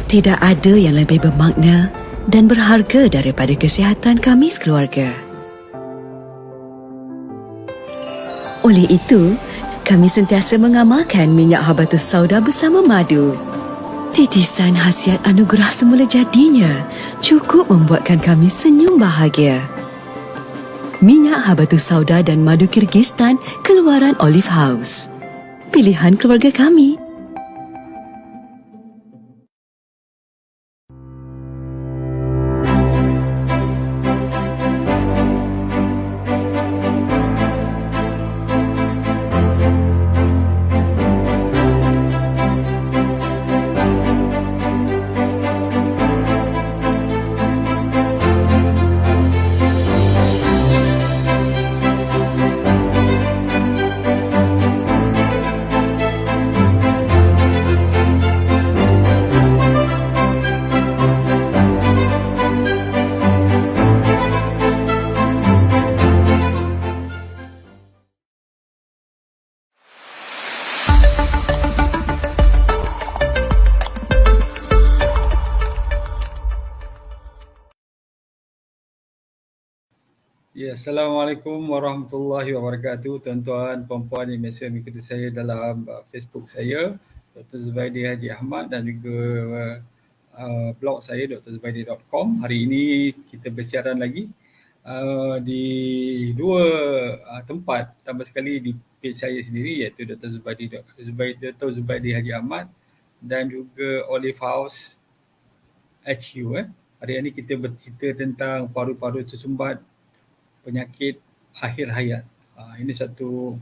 Tidak ada yang lebih bermakna dan berharga daripada kesihatan kami sekeluarga. Oleh itu, kami sentiasa mengamalkan minyak habatus sauda bersama madu. Titisan khasiat anugerah semula jadinya cukup membuatkan kami senyum bahagia. Minyak habatus sauda dan madu Kyrgyzstan keluaran Olive House. Pilihan keluarga kami. Ya, Assalamualaikum warahmatullahi wabarakatuh. Tuan-tuan, puan-puan yang biasa mengikuti saya dalam Facebook saya, Dr. Zubaidi Haji Ahmad, dan juga blog saya drzubaidi.com. Hari ini kita bersiaran lagi di dua tempat, tambah sekali di page saya sendiri iaitu Dr. Zubaidi Haji Ahmad dan juga Olive House HQ. Hari ini kita bercerita tentang paru-paru tersumbat, penyakit akhir hayat. Ini satu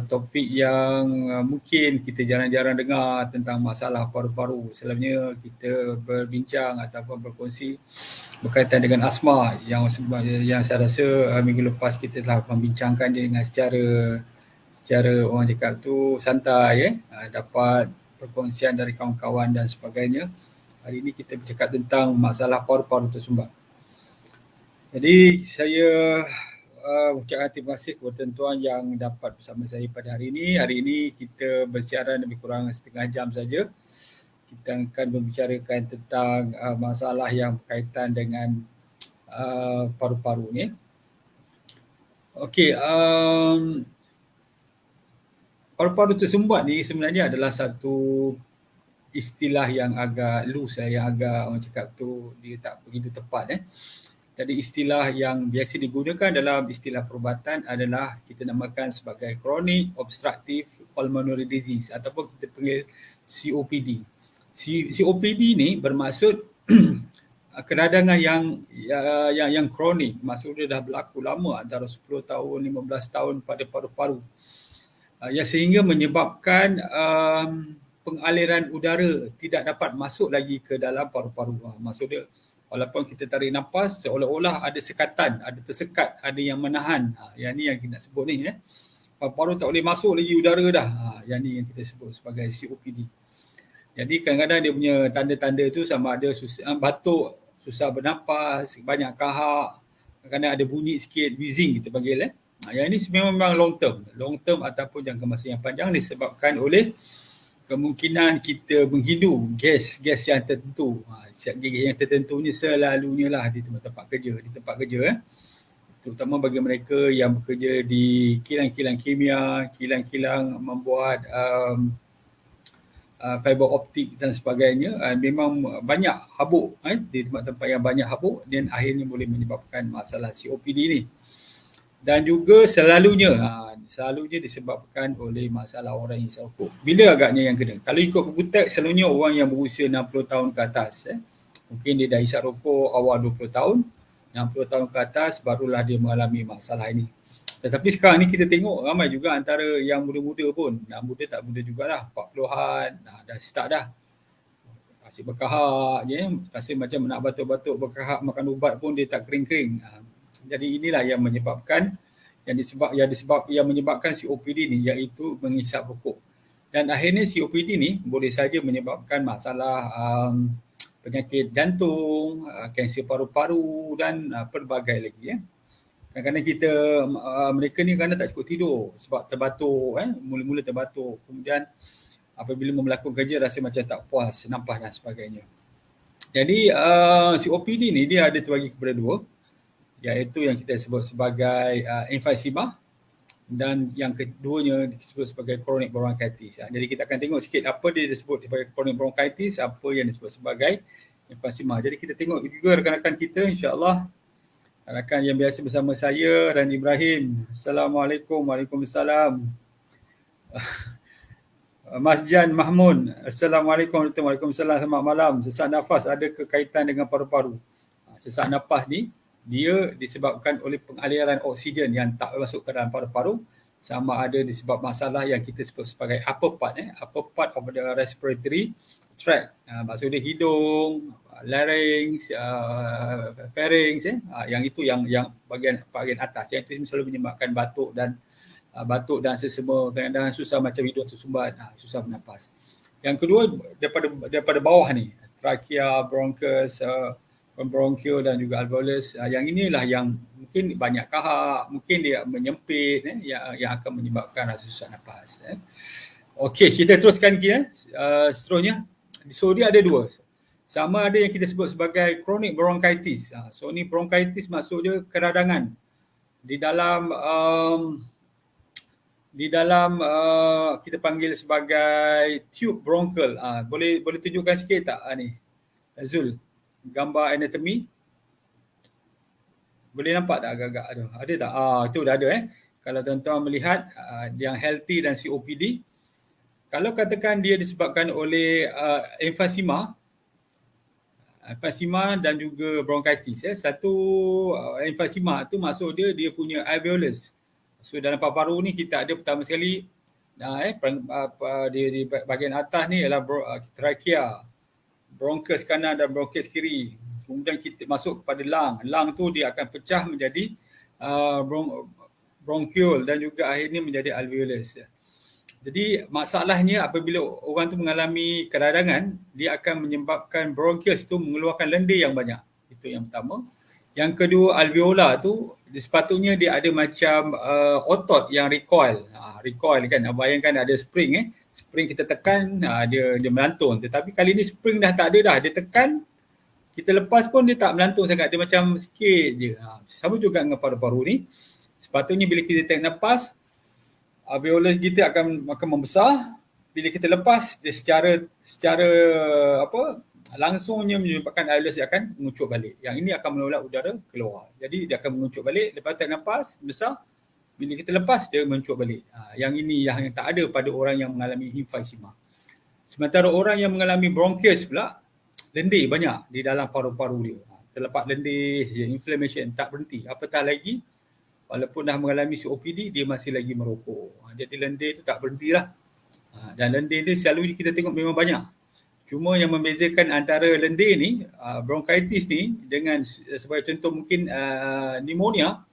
topik yang mungkin kita jarang-jarang dengar tentang masalah paru-paru. Selalunya kita berbincang ataupun berkongsi berkaitan dengan asma yang saya rasa minggu lepas kita telah membincangkan dia dengan secara orang cakap tu santai, dapat perkongsian dari kawan-kawan dan sebagainya. Hari ini kita bercakap tentang masalah paru-paru tersumbat. Jadi saya ucapkan terima kasih kepada tuan-tuan yang dapat bersama saya pada hari ini. Hari ini kita bersiaran lebih kurang setengah jam saja. Kita akan membicarakan tentang masalah yang berkaitan dengan paru-paru ni. Okey, paru-paru tersumbat ni sebenarnya adalah satu istilah yang agak loose, yang agak orang cakap tu dia tak begitu tepat. Jadi istilah yang biasa digunakan dalam istilah perubatan adalah kita namakan sebagai chronic obstructive pulmonary disease ataupun kita panggil COPD. COPD ni bermaksud keradangan yang kronik, maksudnya dah berlaku lama antara 10 tahun, 15 tahun pada paru-paru. Yang sehingga menyebabkan pengaliran udara tidak dapat masuk lagi ke dalam paru-paru. Maksudnya walaupun kita tarik nafas, seolah-olah ada sekatan, ada tersekat, ada yang menahan. Yang ni yang kita nak sebut ni. Paru-paru tak boleh masuk lagi udara dah. Yang ni yang kita sebut sebagai COPD. Jadi kadang-kadang dia punya tanda-tanda tu sama ada batuk, susah bernafas, banyak kahak, kadang-kadang ada bunyi sikit, wheezing kita panggil. Yang ini memang long term ataupun jangka masa yang panjang disebabkan oleh kemungkinan kita menghidu gas yang tertentu. Gas yang tertentunya selalunya lah di tempat kerja. Terutama bagi mereka yang bekerja di kilang-kilang kimia, kilang-kilang membuat fiber optik dan sebagainya. Memang banyak habuk di tempat-tempat yang banyak habuk dan akhirnya boleh menyebabkan masalah COPD ni. Dan juga selalunya disebabkan oleh masalah orang yang hisap rokok. Bila agaknya yang kena? Kalau ikut buku teks, selalunya orang yang berusia 60 tahun ke atas. Mungkin dia dah hisap rokok awal 20 tahun, 60 tahun ke atas barulah dia mengalami masalah ini. Tetapi sekarang ni kita tengok ramai juga antara yang muda-muda pun. Yang muda tak muda jugalah, 40-an, dah start dah. Asyik berkahak je, rasa macam nak batuk-batuk berkahak, makan ubat pun dia tak kering-kering. Jadi inilah yang menyebabkan yang menyebabkan COPD ni, iaitu menghisap rokok. Dan akhirnya COPD ni boleh saja menyebabkan masalah penyakit jantung, kanser paru-paru dan pelbagai lagi. Kadang-kadang mereka ni kadang tak cukup tidur sebab terbatuk, mula-mula terbatuk. Kemudian apabila melakukan kerja rasa macam tak puas, nampas dan sebagainya. Jadi COPD ni dia ada terbagi kepada dua, iaitu yang kita sebut sebagai emphysema dan yang keduanya disebut sebagai chronic bronchitis. Jadi kita akan tengok sikit apa dia disebut sebagai chronic bronchitis, apa yang disebut sebagai emphysema. Jadi kita tengok juga rakan-rakan kita, insya-Allah. Rakan yang biasa bersama saya, Rani Ibrahim. Assalamualaikum. Waalaikumsalam. Mas Jan Mahmud. Assalamualaikum. Waalaikumsalam. Selamat malam. Sesak nafas ada kekaitan dengan paru-paru. Sesak nafas ni dia disebabkan oleh pengaliran oksigen yang tak masuk ke dalam paru-paru, sama ada disebab masalah yang kita sebut sebagai upper part of the respiratory tract. Maksudnya hidung, larynx, pharynx, yang itu yang bahagian atas, yang itu selalu menyebabkan batuk dan sesama, kadang-kadang susah macam hidung tersumbat, susah bernafas. Yang kedua daripada bawah ni, trachea, bronchus, bronchial dan juga alveolus. Yang inilah yang mungkin banyak kahak, mungkin dia menyempit, yang akan menyebabkan rasa susah nafas. Okey, kita teruskan lagi. Seterusnya, so dia ada dua. Sama ada yang kita sebut sebagai chronic bronchitis. So ni bronchitis maksud dia keradangan di dalam kita panggil sebagai tube bronchial. Boleh tunjukkan sikit tak ni Zul, gambar anatomi? Boleh nampak tak agak-agak ada tak? Itu dah ada. Kalau tuan-tuan melihat yang healthy dan COPD, kalau katakan dia disebabkan oleh emphysema dan juga bronchitis. Satu emphysema tu maksud dia punya alveolus. So dalam paru-paru ni kita ada pertama sekali di bahagian atas ni ialah trachea, bronchus kanan dan bronchus kiri. Kemudian kita masuk kepada lung. Lung tu dia akan pecah menjadi bronchiole dan juga akhirnya menjadi alveolus. Jadi masalahnya apabila orang tu mengalami keradangan, dia akan menyebabkan bronchus tu mengeluarkan lendir yang banyak. Itu yang pertama. Yang kedua, alveola tu sepatutnya dia ada macam otot yang recoil. Recoil kan, bayangkan ada spring. Spring kita tekan, dia melantung. Tetapi kali ni spring dah tak ada dah. Dia tekan, kita lepas pun dia tak melantung sangat. Dia macam sikit je. Sama juga dengan paru-paru ni. Sepatutnya bila kita tarik nafas, alveolus kita akan membesar. Bila kita lepas, dia secara langsungnya menyebabkan alveolus dia akan mengucuk balik. Yang ini akan menolak udara keluar. Jadi dia akan mengucuk balik. Lepas tarik nafas, besar. Bila kita lepas, dia mengucuk balik. Yang ini yang tak ada pada orang yang mengalami emphysema. Sementara orang yang mengalami bronchitis pula, lendir banyak di dalam paru-paru dia. Terlepas lendir saja, inflammation tak berhenti. Apatah lagi, walaupun dah mengalami COPD, dia masih lagi merokok. Jadi lendir tu tak berhentilah. Dan lendir ni selalu kita tengok memang banyak. Cuma yang membezakan antara lendir ni, bronchitis ni dengan sebagai contoh mungkin pneumonia,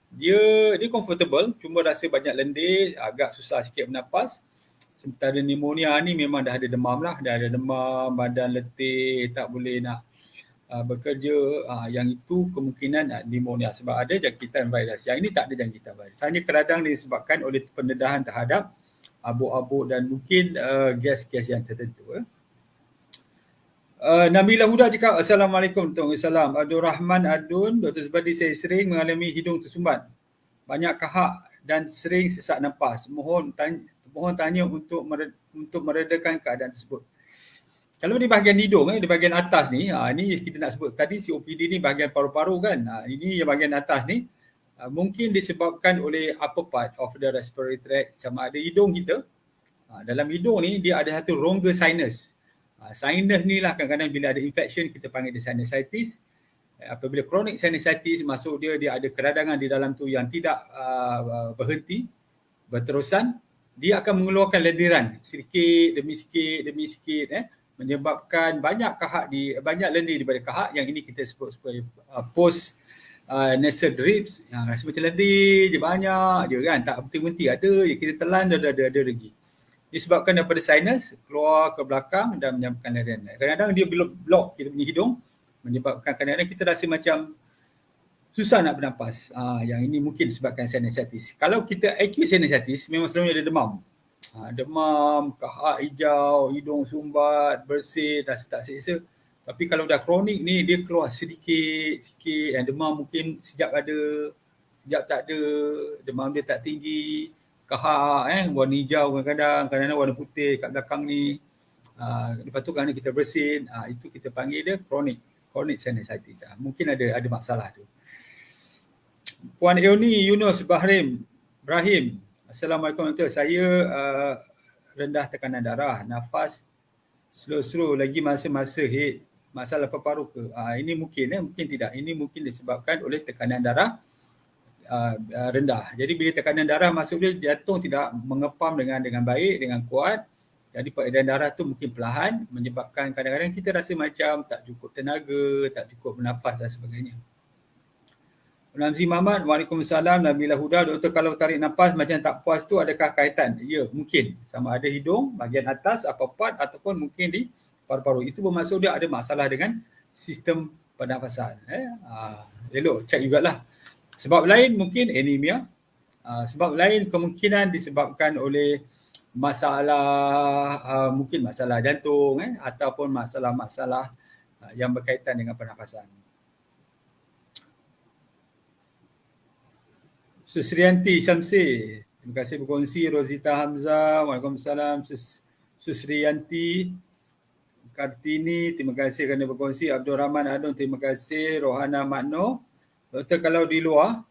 dia comfortable, cuma rasa banyak lendir, agak susah sikit bernafas. Sementara pneumonia ni memang dah ada demam lah, badan letih, tak boleh nak bekerja. Yang itu kemungkinan pneumonia sebab ada jangkitan virus. Yang ini tak ada jangkitan virus. Hanya keradang disebabkan oleh pendedahan terhadap abuk-abuk dan mungkin gas-gas yang tertentu. Nabila Huda cakap, Assalamualaikum. Waalaikumsalam. Abdul Rahman Adun, Dr. Zubadi, saya sering mengalami hidung tersumbat, banyak kahak dan sering sesak nafas. Mohon tanya untuk meredakan keadaan tersebut. Kalau di bahagian hidung, di bahagian atas ni, ni kita nak sebut tadi COPD ni bahagian paru-paru kan. Ini yang bahagian atas ni mungkin disebabkan oleh upper part of the respiratory tract, sama ada hidung kita. Dalam hidung ni dia ada satu rongga sinus. Sinus ni lah kadang-kadang bila ada infection kita panggil dia sinusitis. Apabila chronic sinusitis maksud dia ada keradangan di dalam tu yang tidak berhenti, berterusan, dia akan mengeluarkan lendiran sedikit demi sikit menyebabkan banyak lendir daripada kahak. Yang ini kita sebut sebagai post nasal drips, yang rasa macam lendir je banyak je kan, tak berhenti-berhenti, ada je kita telan ada lagi. Disebabkan daripada sinus keluar ke belakang dan menyebabkan lendiran. Kadang-kadang dia blok kita punya hidung, menyebabkan kadang-kadang kita rasa macam susah nak bernafas. Yang ini mungkin disebabkan sinusitis. Kalau kita acute sinusitis memang selalunya ada demam. Demam, kahak hijau, hidung sumbat, bersin, rasa tak selesa. Tapi kalau dah kronik ni, dia keluar sikit, yang demam mungkin sekejap ada, sekejap tak ada, demam dia tak tinggi, kahak warna hijau kadang-kadang warna putih kat belakang ni. Lepas tu kerana kita bersin, itu kita panggil dia chronic sinusitis. Mungkin ada masalah tu. Puan Eoni Yunus Ibrahim. Assalamualaikum warahmatullahi. Saya rendah tekanan darah, nafas slow lagi masa-masa haid. Masalah paru-paru ke? Ini mungkin tidak. Ini mungkin disebabkan oleh tekanan darah rendah. Jadi bila tekanan darah masuk dia, jantung tidak mengepam dengan baik, dengan kuat. Jadi peredaran darah tu mungkin perlahan, menyebabkan kadang-kadang kita rasa macam tak cukup tenaga, tak cukup bernafas dan sebagainya. Namzi Muhammad, Waalaikumsalam, Nabila Huda. Doktor, kalau tarik nafas macam tak puas tu adakah kaitan? Ya, mungkin. Sama ada hidung, bahagian atas, upper part ataupun mungkin di paru-paru. Itu bermaksud dia ada masalah dengan sistem pernafasan. Elok, cek jugalah. Sebab lain mungkin anemia. Sebab lain kemungkinan disebabkan oleh masalah, mungkin masalah jantung ataupun masalah-masalah yang berkaitan dengan pernafasan. Susrianti Syamsi, terima kasih berkongsi. Rozita Hamzah, Waalaikumsalam. Susrianti Kartini, terima kasih kerana berkongsi. Abdul Rahman Adun, terima kasih. Rohana Makno. Doktor, kalau di luar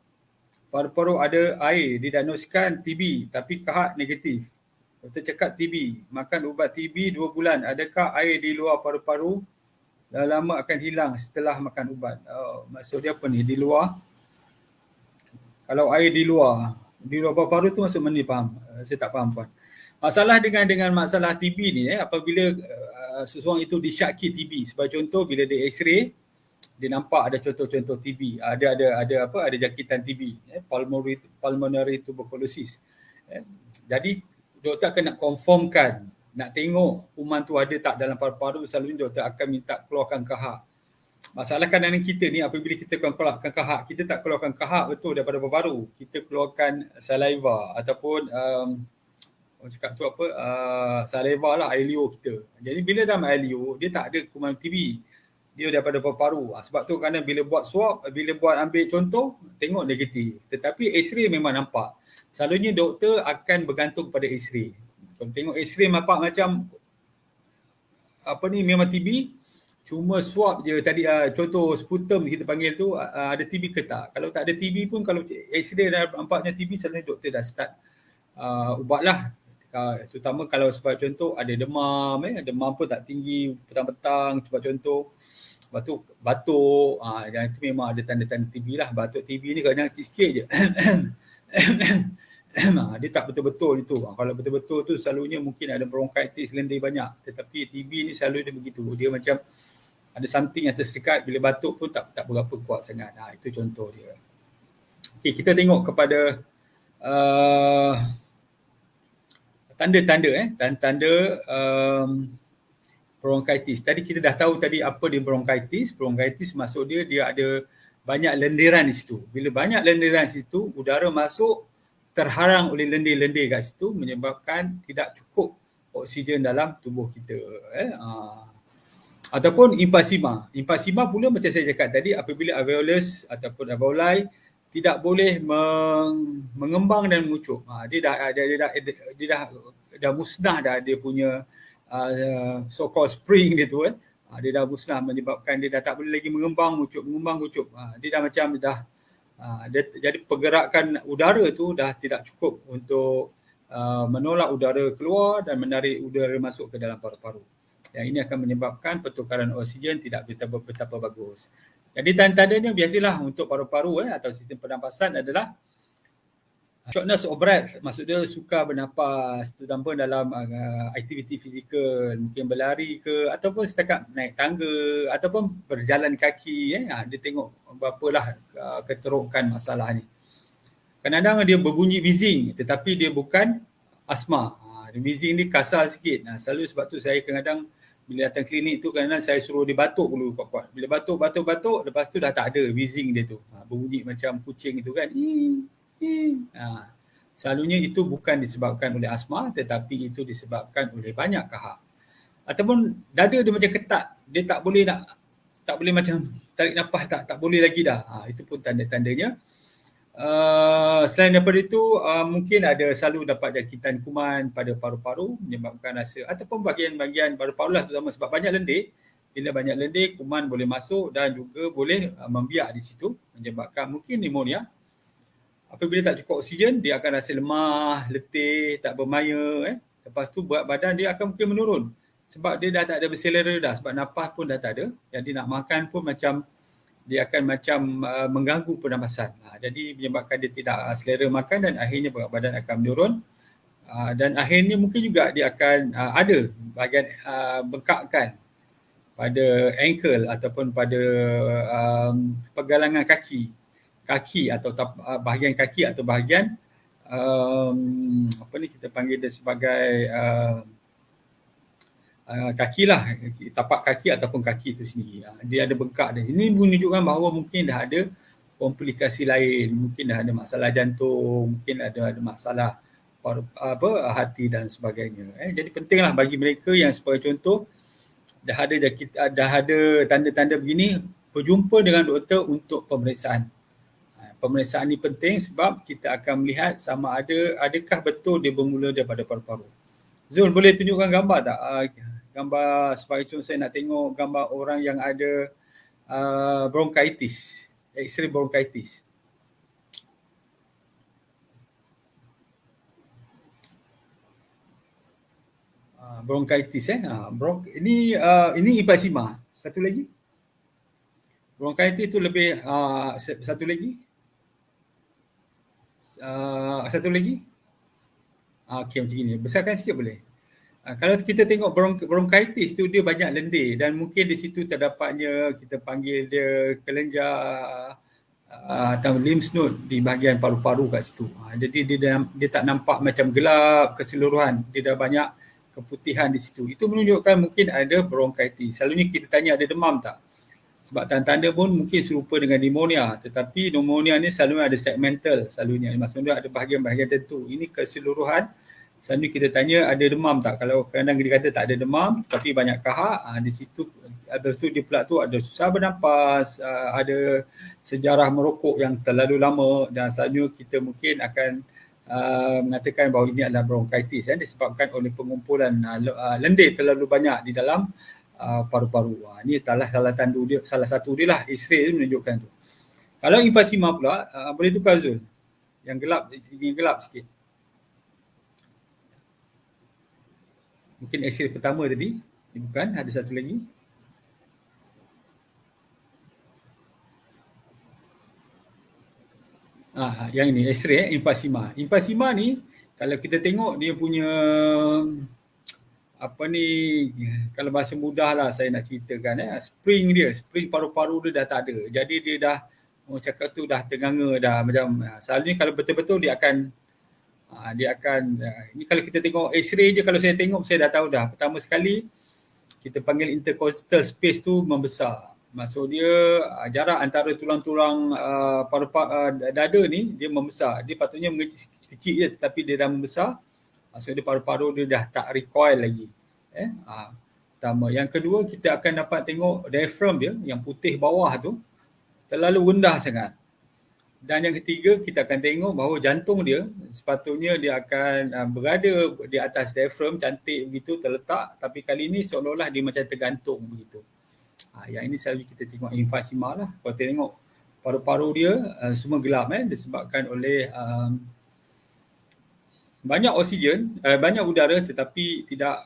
paru-paru ada air, didiagnoskan TB tapi kahak negatif. Doktor cakap TB, makan ubat TB 2 bulan. Adakah air di luar paru-paru dah lama akan hilang setelah makan ubat? Maksud dia apa ni? Di luar? Kalau air di luar paru-paru tu maksud mana, faham? Saya tak faham, puan. Masalah dengan masalah TB ni apabila seseorang itu disyaki TB. Sebagai contoh, bila dia X-ray, dia nampak ada contoh-contoh TB. Ada jangkitan TB, pulmonary tuberculosis. Jadi doktor akan nak confirmkan, nak tengok kuman tu ada tak dalam paru-paru. Selalunya doktor akan minta keluarkan kahak. Masalah kadang-kadang kita ni apabila kita keluarkan kahak, kita tak keluarkan kahak betul daripada paru-paru. Kita keluarkan saliva ataupun orang cakap tu apa, saliva lah, air liur kita. Jadi bila dalam air liur, dia tak ada kuman TB. Dia daripada paru-paru. Sebab tu kerana bila buat swab, bila buat ambil contoh, tengok negatif. Tetapi X-ray memang nampak. Selalunya doktor akan bergantung pada X-ray. Kalau tengok X-ray nampak macam apa ni memang TB, cuma swab je tadi, contoh sputum kita panggil tu, ada TB ke tak. Kalau tak ada TB pun, kalau X-ray dah nampaknya TB, selalunya doktor dah start ubat lah. Terutama kalau sebab contoh ada demam, demam pun tak tinggi petang-petang, sebab contoh. Lepas tu batuk, dan itu memang ada tanda-tanda TB lah. Batuk TB ni kadang-kadang sikit je. Dia tak betul-betul itu. Kalau betul-betul tu selalunya mungkin ada bronkitis, lendir banyak. Tetapi TB ni selalu dia begitu. Dia macam ada something yang tersekat, bila batuk pun tak berapa kuat sangat. Itu contoh dia. Okey, kita tengok kepada tanda-tanda bronkitis. Tadi kita dah tahu tadi apa dia bronkitis. Bronkitis maksud dia ada banyak lendiran di situ. Bila banyak lendiran di situ, udara masuk terharang oleh lendir-lendir kat situ, menyebabkan tidak cukup oksigen dalam tubuh kita. Ataupun emphysema. Emphysema pula macam saya cakap tadi, apabila alveolus ataupun alveoli tidak boleh mengembang dan mengucup. Dia dah musnah dah dia punya so-called spring dia tu. Dia dah musnah, menyebabkan dia dah tak boleh lagi mengembang, mengucup. Dia dah macam jadi pergerakan udara tu dah tidak cukup untuk menolak udara keluar dan menarik udara masuk ke dalam paru-paru. Yang ini akan menyebabkan pertukaran oksigen tidak betapa bagus. Jadi tanda-tandanya biasalah untuk paru-paru atau sistem pernafasan adalah shortness of breath, maksudnya sukar bernapas, terutama dalam aktiviti fizikal, mungkin berlari ke ataupun setakat naik tangga ataupun berjalan kaki. Dia tengok berapalah keterukan masalah ni. Kadang-kadang dia berbunyi wheezing tetapi dia bukan asma. Wheezing ni kasar sikit. Selalu sebab tu saya kadang-kadang bila datang klinik tu kadang-kadang saya suruh dia batuk dulu kuat-kuat. Bila batuk, lepas tu dah tak ada wheezing dia tu. Berbunyi macam kucing itu kan. Selalunya itu bukan disebabkan oleh asma, tetapi itu disebabkan oleh banyak kahak. Ataupun dada dia macam ketat, dia tak boleh macam tarik nafas, tak boleh lagi dah. Itu pun tanda-tandanya. Selain daripada itu, mungkin ada selalu dapat jangkitan kuman pada paru-paru menyebabkan rasa, ataupun bahagian-bahagian paru-paru lah, terutama sebab banyak lendir. Bila banyak lendir, kuman boleh masuk dan juga boleh membiak di situ, menyebabkan mungkin pneumonia. Apabila tak cukup oksigen, dia akan rasa lemah, letih, tak bermaya. Lepas tu berat badan dia akan mungkin menurun. Sebab dia dah tak ada berselera dah. Sebab nafas pun dah tak ada. Jadi nak makan pun macam, dia akan macam mengganggu pernafasan. Jadi menyebabkan dia tidak selera makan dan akhirnya berat badan akan menurun. Dan akhirnya mungkin juga dia akan ada bahagian bengkakkan pada ankle ataupun pada pergelangan kaki atau bahagian kaki atau bahagian apa ni kita panggil dia sebagai kaki lah, tapak kaki ataupun kaki itu sendiri. Dia ada bengkak dia. Ini menunjukkan bahawa mungkin dah ada komplikasi lain, mungkin dah ada masalah jantung, mungkin ada masalah hati dan sebagainya. Jadi pentinglah bagi mereka yang sebagai contoh dah ada tanda-tanda begini, berjumpa dengan doktor untuk pemeriksaan. Pemeriksaan ini penting sebab kita akan melihat sama adakah betul dia bermula daripada paru-paru. Zul, boleh tunjukkan gambar tak? Gambar sebagai contoh, saya nak tengok gambar orang yang ada bronkitis, X-ray bronkitis. Bronkitis ini emphysema. Satu lagi. Bronkitis itu lebih satu lagi. Satu lagi. Okey, macam ni. Besarkan sikit boleh. Kalau kita tengok bronkitis tu dia banyak lendir dan mungkin di situ terdapatnya, kita panggil dia kelenjar atau lymph node di bahagian paru-paru kat situ. Jadi dia tak nampak macam gelap keseluruhan. Dia dah banyak keputihan di situ. Itu menunjukkan mungkin ada bronkitis. Selalunya kita tanya ada demam tak? Sebab tanda-tanda pun mungkin serupa dengan pneumonia, tetapi pneumonia ni selalu ada segmental selalunya. Maksudnya ada bahagian-bahagian tertentu. Ini keseluruhan. Selalunya kita tanya ada demam tak? Kalau kadang-kadang dia kata tak ada demam tapi banyak kahak, di situ habis tu dia pula tu ada susah bernafas, ada sejarah merokok yang terlalu lama dan selalunya kita mungkin akan mengatakan bahawa ini adalah bronkitis disebabkan oleh pengumpulan lendir terlalu banyak di dalam paru-paru. Ini salah satu dia lah, X-ray menunjukkan tu. Kalau emphysema pula, boleh tukar Zul. Yang gelap sikit. Mungkin X-ray pertama tadi, ini bukan, ada satu lagi. Yang ini X-ray emphysema. Emphysema ni kalau kita tengok dia punya kalau bahasa mudah lah saya nak ceritakan, spring paru-paru dia dah tak ada. Jadi dia dah, orang cakap tu dah ternganga dah, macam selalunya kalau betul-betul dia akan ini kalau kita tengok X-ray je, kalau saya tengok saya dah tahu dah. Pertama sekali kita panggil intercostal space tu membesar. Maksud dia jarak antara tulang-tulang dada ni dia membesar. Dia patutnya kecil je tetapi dia dah membesar. Maksud dia paru-paru dia dah tak recoil lagi. Pertama. Yang kedua, kita akan dapat tengok diaphragm dia yang putih bawah tu terlalu rendah sangat. Dan yang ketiga, kita akan tengok bahawa jantung dia sepatutnya dia akan berada di atas diaphragm, cantik begitu terletak, tapi kali ini seolah-olah dia macam tergantung begitu. Yang ini selalu kita tengok emphysema lah. Kalau kita tengok paru-paru dia semua gelap disebabkan oleh banyak oksigen, banyak udara tetapi tidak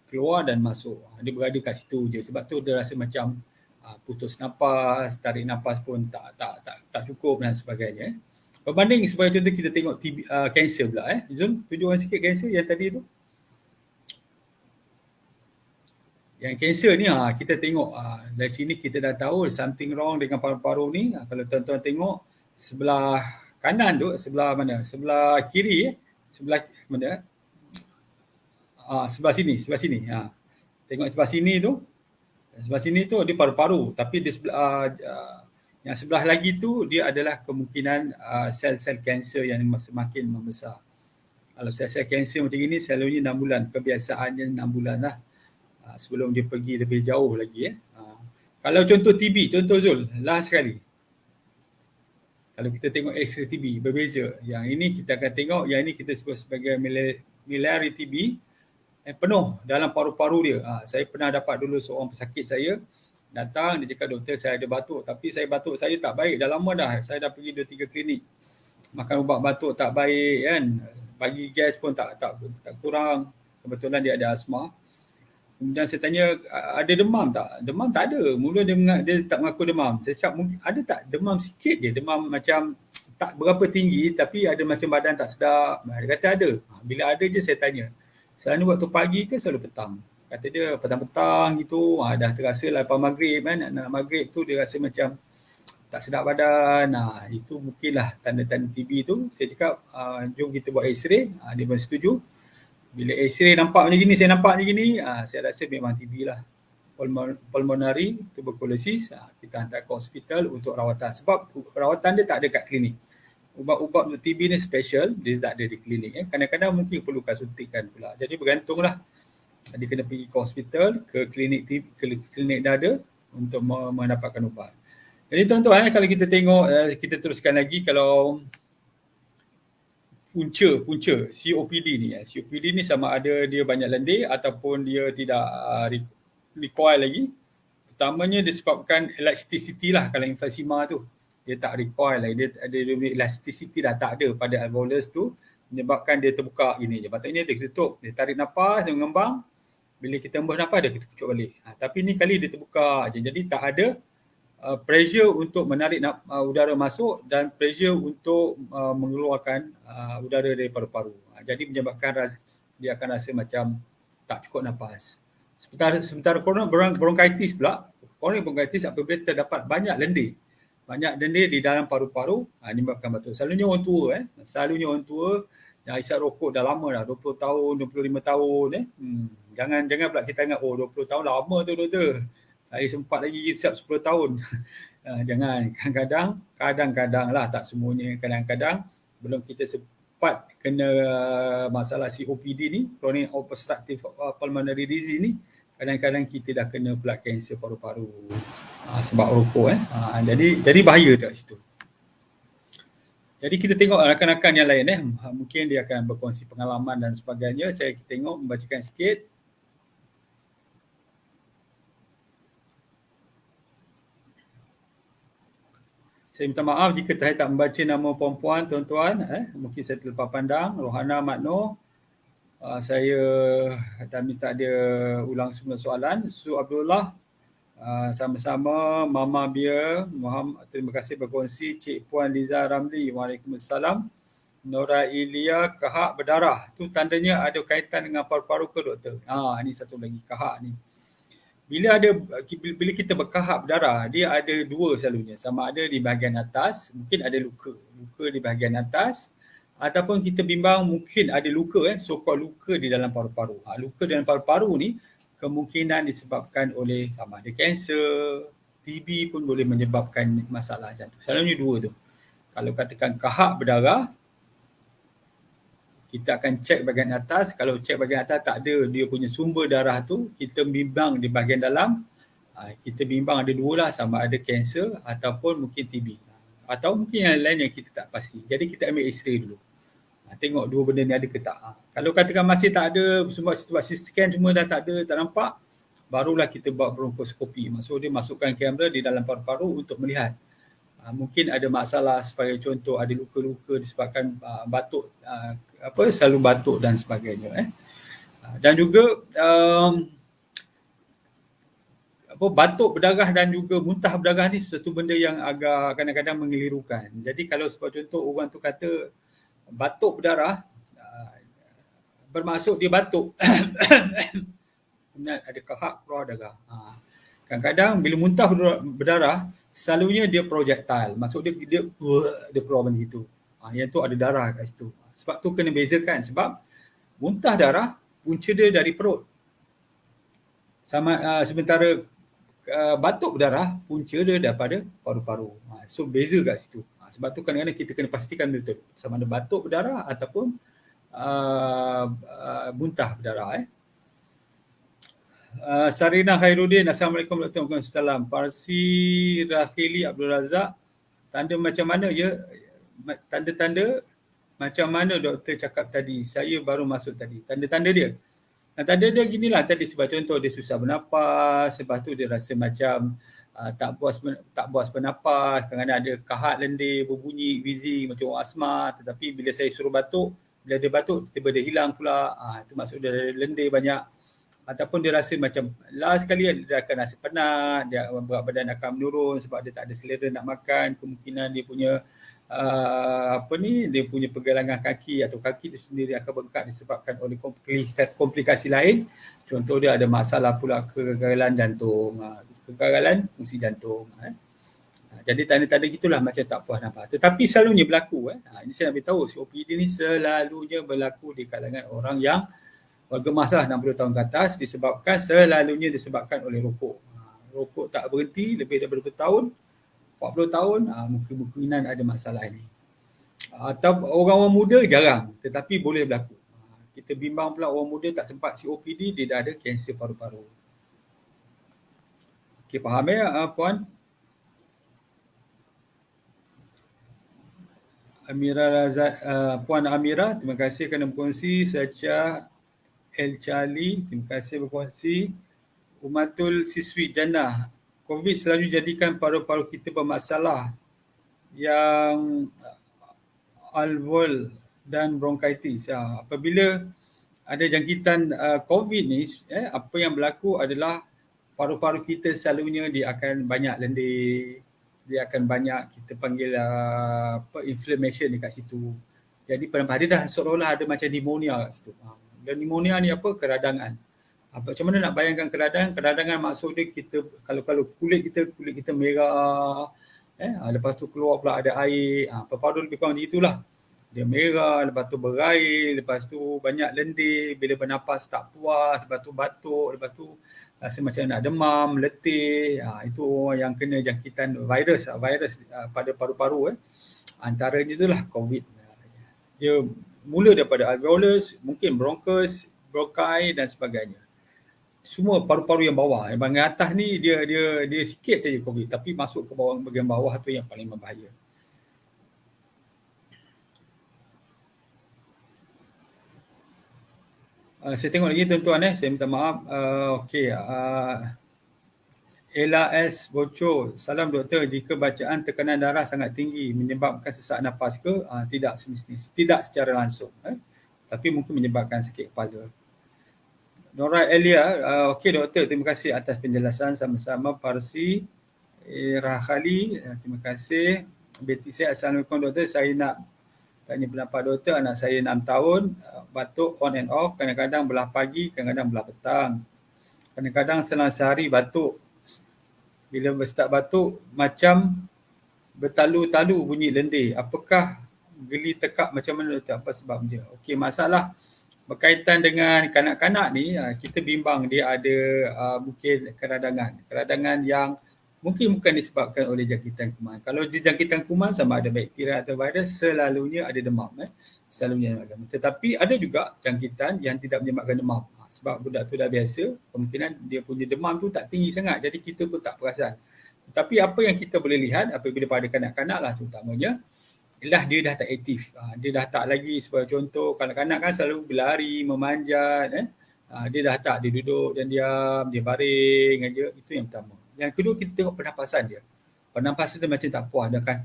keluar dan masuk. Dia berada kat situ je. Sebab tu dia rasa macam putus nafas, tarik nafas pun tak cukup dan sebagainya. Berbanding sebagai contoh kita tengok kanser pula. Zul, tunjukkan sikit kanser yang tadi tu. Yang kanser ni kita tengok dari sini kita dah tahu something wrong dengan paru-paru ni. Kalau tuan-tuan tengok sebelah kanan tu, sebelah mana? Sebelah kiri sebelah mana? Sebelah sini. Tengok sebelah sini tu. Sebelah sini tu dia paru-paru, tapi di sebelah Yang sebelah lagi tu dia adalah kemungkinan sel-sel kanser yang semakin membesar. Kalau sel-sel kanser macam ini selalunya 6 bulan, kebiasaannya 6 bulan lah sebelum dia pergi lebih jauh lagi. Kalau contoh TB, contoh Zul, last sekali. Kalau kita tengok X-ray TB, berbeza. Yang ini kita akan tengok, yang ini kita sebut sebagai miliary TB, penuh dalam paru-paru dia. Saya pernah dapat dulu seorang pesakit saya, datang, dia cakap, doktor saya ada batuk, tapi batuk saya tak baik, dah lama dah, saya dah pergi 2-3 klinik. Makan ubat batuk tak baik kan, bagi gas pun tak kurang, kebetulan dia ada asma. Kemudian saya tanya, ada demam tak? Demam tak ada. Mula dia tak mengaku demam. Saya cakap, mungkin ada tak demam sikit je, demam macam tak berapa tinggi tapi ada macam badan tak sedap. Dia kata ada. Bila ada je saya tanya, selalu waktu pagi ke selalu petang? Kata dia petang-petang gitu, dah terasa lepas maghrib kan, nak maghrib tu dia rasa macam tak sedap badan. Itu mungkinlah tanda-tanda TB tu. Saya cakap, jom kita buat X-ray. Dia pun setuju. Bila X-ray nampak macam gini, saya nampak macam gini, saya rasa memang TB lah. Pulmonary tuberculosis, kita hantar ke hospital untuk rawatan. Sebab rawatan dia tak ada kat klinik. Ubat-ubat untuk TB ni special, dia tak ada di klinik. Kadang-kadang mungkin perlukan suntikan pula. Jadi bergantunglah. Dia kena pergi ke hospital, ke klinik dada untuk mendapatkan ubat. Jadi tuan-tuan, kalau kita tengok, kita teruskan lagi, kalau punca COPD ni. COPD ni sama ada dia banyak lendir ataupun dia tidak recoil lagi. Pertamanya disebabkan elasticity lah, kalau emphysema tu. Dia tak recoil lagi, dia ada elasticity dah tak ada pada alveolus tu, menyebabkan dia terbuka gini je. Patutnya dia tutup, dia tarik nafas, dia mengembang. Bila kita hembus nafas, dia kucuk balik. Tapi ni kali dia terbuka je, jadi tak ada pressure untuk menarik udara masuk dan pressure untuk mengeluarkan udara dari paru-paru. Jadi menyebabkan dia akan rasa macam tak cukup nafas. Sementara chronic bronchitis pula, chronic bronchitis apabila terdapat banyak lendir di dalam paru-paru, menyebabkan batuk. Selalunya orang tua, yang isap rokok dah lama dah, 20 tahun, 25 tahun. Jangan pula kita ingat, 20 tahun lama tu doktor. Saya sempat lagi hisap 10 tahun. Jangan. Kadang-kadang lah, tak semuanya. Kadang-kadang belum kita sempat kena masalah COPD ni, chronic obstructive pulmonary disease ni, kadang-kadang kita dah kena pula kanser paru-paru sebab rokok. Jadi bahaya kat situ. Jadi kita tengok rakan-rakan yang lain. Mungkin dia akan berkongsi pengalaman dan sebagainya. Saya tengok, membacakan sikit. Saya minta maaf jika saya tak membaca nama perempuan, tuan-tuan. Mungkin saya terlepas pandang. Rohana Makno. Saya tak minta dia ulang semua soalan. Su Abdullah. Sama-sama. Mama Bia. Muhammad, terima kasih berkongsi. Cik Puan Liza Ramli. Waalaikumsalam. Nora Ilia, kahak berdarah. Tu tandanya ada kaitan dengan paru-paru ke doktor? Ini satu lagi, kahak ni. Bila kita berkahak berdarah, dia ada dua selalunya. Sama ada di bahagian atas, mungkin ada luka di bahagian atas, ataupun kita bimbang mungkin ada luka, so-called luka di dalam paru-paru. Luka di dalam paru-paru ni kemungkinan disebabkan oleh sama ada kanser, TB pun boleh menyebabkan masalah jantung. Selalunya dua tu. Kalau katakan kahak berdarah, kita akan cek bahagian atas. Kalau cek bahagian atas tak ada dia punya sumber darah tu, kita bimbang di bahagian dalam, kita bimbang ada dua lah, sama ada kanser ataupun mungkin TB. Atau mungkin yang lain yang kita tak pasti. Jadi kita ambil X-ray dulu. Tengok dua benda ni ada ke tak. Kalau katakan masih tak ada, semua scan semua dah tak ada, tak nampak, barulah kita buat bronkoskopi. Maksud dia masukkan kamera di dalam paru-paru untuk melihat. Mungkin ada masalah, sebagai contoh ada luka-luka disebabkan batuk, selalu batuk dan sebagainya. Dan juga batuk berdarah dan juga muntah berdarah ni sesuatu benda yang agak kadang-kadang mengelirukan. Jadi kalau sebagai contoh orang tu kata batuk berdarah, bermaksud dia batuk kemudian ada kahak keluar darah. Kadang-kadang bila muntah berdarah, selalunya dia projectile. Maksud dia keluar macam itu. Yang tu ada darah kat situ. Sebab tu kena bezakan. Sebab muntah darah, punca dia dari perut. Sementara batuk berdarah, punca dia daripada paru-paru. So beza kat situ. Sebab tu kadang-kadang kita kena pastikan betul sama ada batuk berdarah ataupun muntah berdarah. Sarina Khairuddin, Assalamualaikum warahmatullahi wabarakatuh. Parsi Rakhili Abdul Razak, tanda macam mana ya? Tanda-tanda macam mana doktor cakap tadi? Saya baru masuk tadi. Tanda-tanda dia. Tanda dia ginilah tadi, sebab contoh dia susah bernafas, lepas tu dia rasa macam tak puas bernafas, kadang-kadang ada kahat lendir, berbunyi, wheezing macam orang asma, tetapi bila saya suruh batuk, bila dia batuk tiba-tiba dia hilang pula. Itu maksud dia lendir banyak. Ataupun dia rasa macam last sekali dia akan rasa penat, dia berat badan akan menurun sebab dia tak ada selera nak makan, kemungkinan dia punya dia punya pergelangan kaki atau kaki dia sendiri akan bengkak disebabkan oleh komplikasi lain. Contoh dia ada masalah pula kegagalan jantung, kegagalan fungsi jantung. Jadi tanda-tanda gitulah macam tak puas nafas. Tetapi selalunya berlaku. Ini saya nak beritahu, COPD ni selalunya berlaku di kalangan orang yang bergemas 60 tahun ke atas, selalunya disebabkan oleh rokok. Rokok tak berhenti lebih daripada bertahun, 40 tahun, mungkin ada masalah ini. Atau orang-orang muda jarang, tetapi boleh berlaku. Kita bimbang pula orang muda tak sempat COPD, dia dah ada kanser paru-paru. Okey, faham ya puan? Puan Amira, terima kasih kerana berkongsi. Saja El Charlie, terima kasih berkongsi. Umatul Siswi Jannah, COVID selalu jadikan paru-paru kita bermasalah yang alveol dan bronkitis. Apabila ada jangkitan COVID ni, apa yang berlaku adalah paru-paru kita selalunya dia akan banyak lendir, dia akan banyak kita panggil inflammation dekat situ. Jadi pada dia dah seolah-olah ada macam pneumonia kat situ. Dan pneumonia ni apa? Keradangan. Macam mana nak bayangkan keradangan? Keradangan maksud dia kita kalau kulit kita merah, lepas tu keluar pula ada air, paru-paru lebih kurang macam itulah. Dia merah, lepas tu berair, lepas tu banyak lendir, bila bernafas tak puas, lepas tu batuk, lepas tu rasa macam nak demam, letih. Itu orang yang kena jangkitan virus pada paru-paru. Antaranya itulah COVID. Dia mula daripada alveolus, mungkin bronchus, bronchi dan sebagainya. Semua paru-paru yang bawah, yang bahagian atas ni dia sikit saja COVID, tapi masuk ke bawah, bahagian bawah tu yang paling berbahaya. Saya tengok lagi tuan-tuan, saya minta maaf. Okey, Ella S. Bocor, salam doktor, jika bacaan tekanan darah sangat tinggi menyebabkan sesak nafas ke? Tidak semestinya, tidak secara langsung, tapi mungkin menyebabkan sakit kepala. Nora Elia, okey doktor, terima kasih atas penjelasan. Sama-sama. Parsi Rahali, terima kasih. Betty saya, Assalamualaikum doktor, saya nak tanya pendapat doktor. Anak saya 6 tahun, batuk on and off, kadang-kadang belah pagi, kadang-kadang belah petang. Kadang-kadang selang sehari batuk. Bila start batuk, macam bertalu-talu bunyi lendir. Apakah geli tekak macam mana doktor? Apa sebabnya? Okey, masalah berkaitan dengan kanak-kanak ni, kita bimbang dia ada mungkin keradangan yang mungkin bukan disebabkan oleh jangkitan kuman. Kalau dia jangkitan kuman sama ada bakteria atau virus, selalunya ada demam. Selalunya ada demam. Tetapi ada juga jangkitan yang tidak menyebabkan demam. Sebab budak tu dah biasa, kemungkinan dia punya demam tu tak tinggi sangat, jadi kita pun tak perasan. Tapi apa yang kita boleh lihat apabila pada kanak-kanak lah terutamanya, ialah dia dah tak aktif. Dia dah tak lagi, sebagai contoh, kanak-kanak kan selalu berlari, memanjat. Dia dah tak, dia duduk dan diam, dia baring aja. Itu yang pertama. Yang kedua, kita tengok pernafasan dia. Pernafasan dia macam tak puas. Dia kan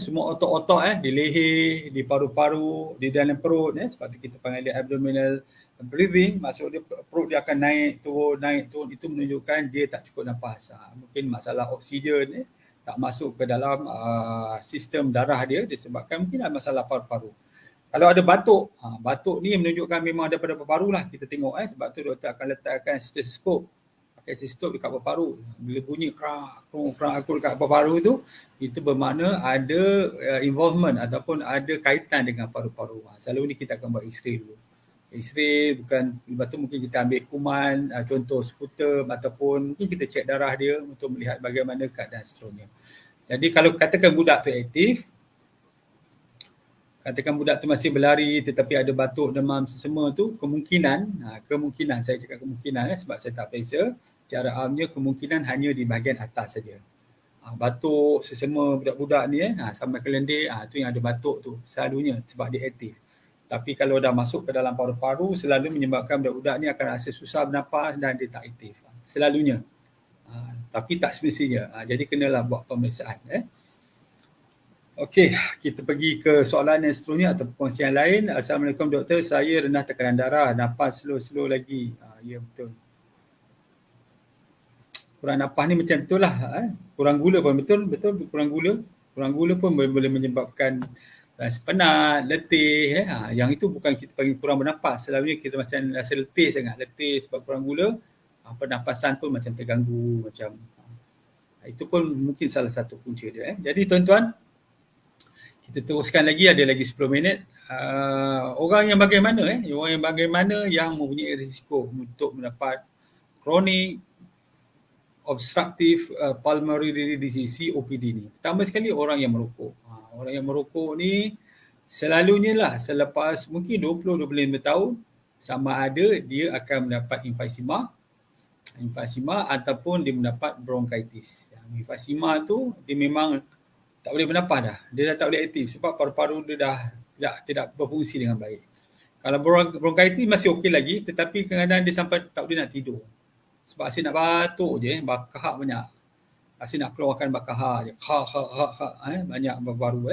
semua otot-otot di leher, di paru-paru, di dalam perut. Sebab tu kita panggil dia abdominal breathing. Maksud dia perut dia akan naik turun. Itu menunjukkan dia tak cukup nafas. Mungkin masalah oksigen tak masuk ke dalam sistem darah dia disebabkan mungkin ada masalah paru-paru. Kalau ada batuk, batuk ni menunjukkan memang daripada paru-paru lah. Kita tengok sebab tu doktor akan letakkan stetoskop. Pakai stetoskop dekat paru-paru. Bila bunyi krak dekat paru-paru tu, itu bermakna ada involvement ataupun ada kaitan dengan paru-paru. Selalu ni kita akan buat x-ray dulu. X-ray, bukan, lepas tu mungkin kita ambil kuman, contoh sputum, ataupun mungkin kita cek darah dia untuk melihat bagaimana keadaan seterusnya. Jadi kalau katakan budak tu aktif, katakan budak tu masih berlari tetapi ada batuk, demam, sesama tu, kemungkinan saya cakap kemungkinan sebab saya tak periksa, secara amnya kemungkinan hanya di bahagian atas saja. Batuk, sesama budak-budak ni sampai ke lendir, tu yang ada batuk tu selalunya sebab dia aktif. Tapi kalau dah masuk ke dalam paru-paru, selalu menyebabkan budak-budak ni akan rasa susah bernafas dan dia tak aktif. Selalunya. Tapi tak semestinya. Jadi kenalah buat pemeriksaan. Okey, kita pergi ke soalan yang seterusnya atau perkongsian lain. Assalamualaikum doktor, saya rendah tekanan darah, nafas slow-slow lagi. Ya betul. Kurang nafas ni macam betul lah. Kurang gula pun betul kurang gula. Kurang gula pun boleh menyebabkan rasa penat, letih. Yang itu bukan kita panggil kurang bernafas. Selalunya kita macam rasa letih sangat. Letih sebab kurang gula. Pernafasan pun macam terganggu. Itu pun mungkin salah satu punca dia. Jadi tuan-tuan, kita teruskan lagi, ada lagi 10 minit. Orang yang bagaimana? Orang yang bagaimana yang mempunyai risiko untuk mendapat kronik obstructive pulmonary disease, COPD ni. Pertama sekali orang yang merokok. Orang yang merokok ni selalunya lah selepas mungkin 20-25 tahun sama ada dia akan mendapat emphysema ataupun dia mendapat bronchitis. Emphysema tu dia memang tak boleh bernafas dah. Dia dah tak boleh aktif sebab paru-paru dia dah tidak berfungsi dengan baik. Kalau bronchitis masih okey lagi, tetapi kadang-kadang dia sampai tak boleh nak tidur. Sebab asyik nak batuk je, bakahak banyak. Asyik nak keluarkan bakahak je. Banyak baru.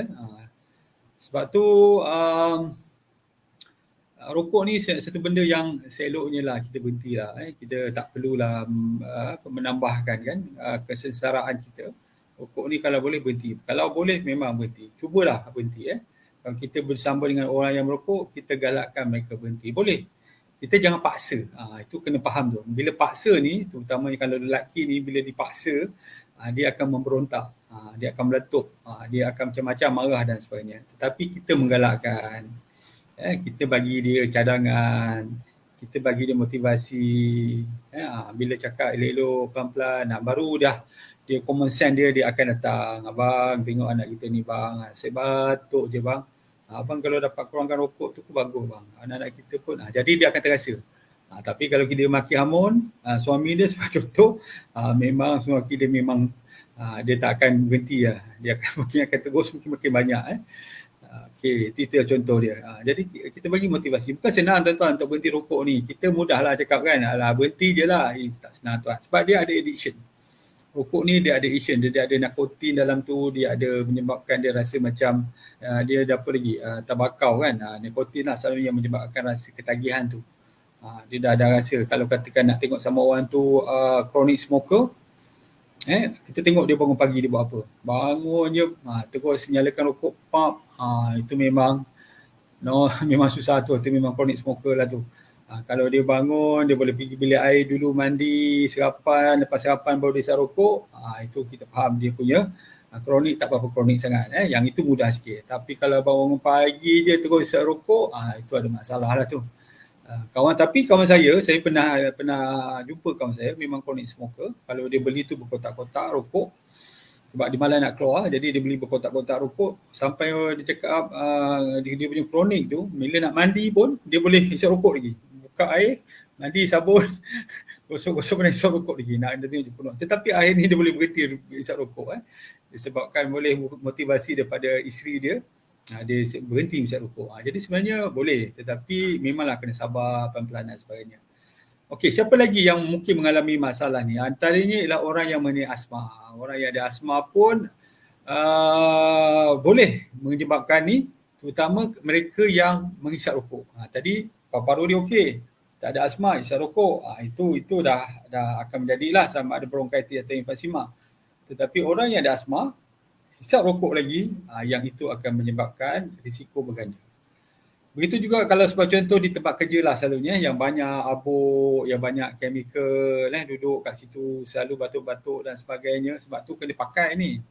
Sebab tu rokok ni satu benda yang seeloknya lah kita berhenti lah. Kita tak perlulah menambahkan kan kesengsaraan kita. Rokok ni kalau boleh berhenti. Kalau boleh memang berhenti. Cubalah berhenti. Kalau kita bersama dengan orang yang merokok, kita galakkan mereka berhenti. Boleh. Kita jangan paksa. Itu kena faham tu. Bila paksa ni, terutamanya kalau lelaki ni, bila dipaksa, dia akan memberontak. Dia akan meletup. Dia akan macam-macam marah dan sebagainya. Tetapi kita menggalakkan. Kita bagi dia cadangan. Kita bagi dia motivasi. Bila cakap elok-elok, pelan-pelan, baru dah dia common sense dia akan datang. Abang, tengok anak kita ni bang. Saya batuk je bang. Abang kalau dapat kurangkan rokok tu bagus bang. Anak-anak kita pun. Jadi dia akan terasa. Tapi kalau kita maki hamun, suami dia sebagai contoh, memang suami dia memang dia tak akan berhenti lah. Dia akan mungkin akan terus makin banyak. Okey, itu contoh dia. Jadi kita bagi motivasi. Bukan senang tuan-tuan untuk berhenti rokok ni. Kita mudahlah cakap kan. Alah, berhenti je lah. Tak senang tuan. Sebab dia ada addiction. Rokok ni dia ada addiction, dia ada nikotin dalam tu, dia ada menyebabkan dia rasa macam dia ada apa lagi, tabakau kan, nikotin lah selalu yang menyebabkan rasa ketagihan tu. Dia dah ada rasa, kalau katakan nak tengok sama orang tu chronic smoker, kita tengok dia bangun pagi dia buat apa. Bangun je, terus nyalakan rokok, pap, itu memang memang susah tu, itu memang chronic smoker lah tu. Kalau dia bangun, dia boleh pergi bilik air dulu, mandi, sarapan, lepas sarapan baru dia isap rokok, itu kita faham dia punya kronik, tak apa-apa kronik sangat. Yang itu mudah sikit. Tapi kalau bangun pagi je terus isap rokok, itu ada masalah lah tu. Kawan saya pernah jumpa kawan saya, memang chronic smoker. Kalau dia beli tu berkotak-kotak rokok, sebab dia malas nak keluar, jadi dia beli berkotak-kotak rokok, sampai dia cakap dia punya kronik tu, bila nak mandi pun, dia boleh isap rokok lagi. Buka air, mandi, sabun, gosok-gosok dan isap rokok lagi. Nak tengok penuh. Tetapi akhirnya dia boleh berhenti isap rokok. Disebabkan boleh motivasi daripada isteri dia, dia berhenti isap rokok. Jadi sebenarnya boleh, tetapi memanglah kena sabar, pelan-pelan dan sebagainya. Okey, siapa lagi yang mungkin mengalami masalah ni? Antaranya ialah orang yang mempunyai asma. Orang yang ada asma pun boleh menyebabkan ni, terutama mereka yang menghisap rokok. Tadi paru-paru dia okey, tak ada asma, hisap rokok. Itu dah akan menjadilah sama ada bronkitis atau emphysema. Tetapi orang yang ada asma, hisap rokok lagi, yang itu akan menyebabkan risiko berganda. Begitu juga kalau sebagai contoh di tempat kerja lah selalunya, yang banyak abuk, yang banyak chemical, duduk kat situ selalu batuk-batuk dan sebagainya. Sebab tu kena pakai ni,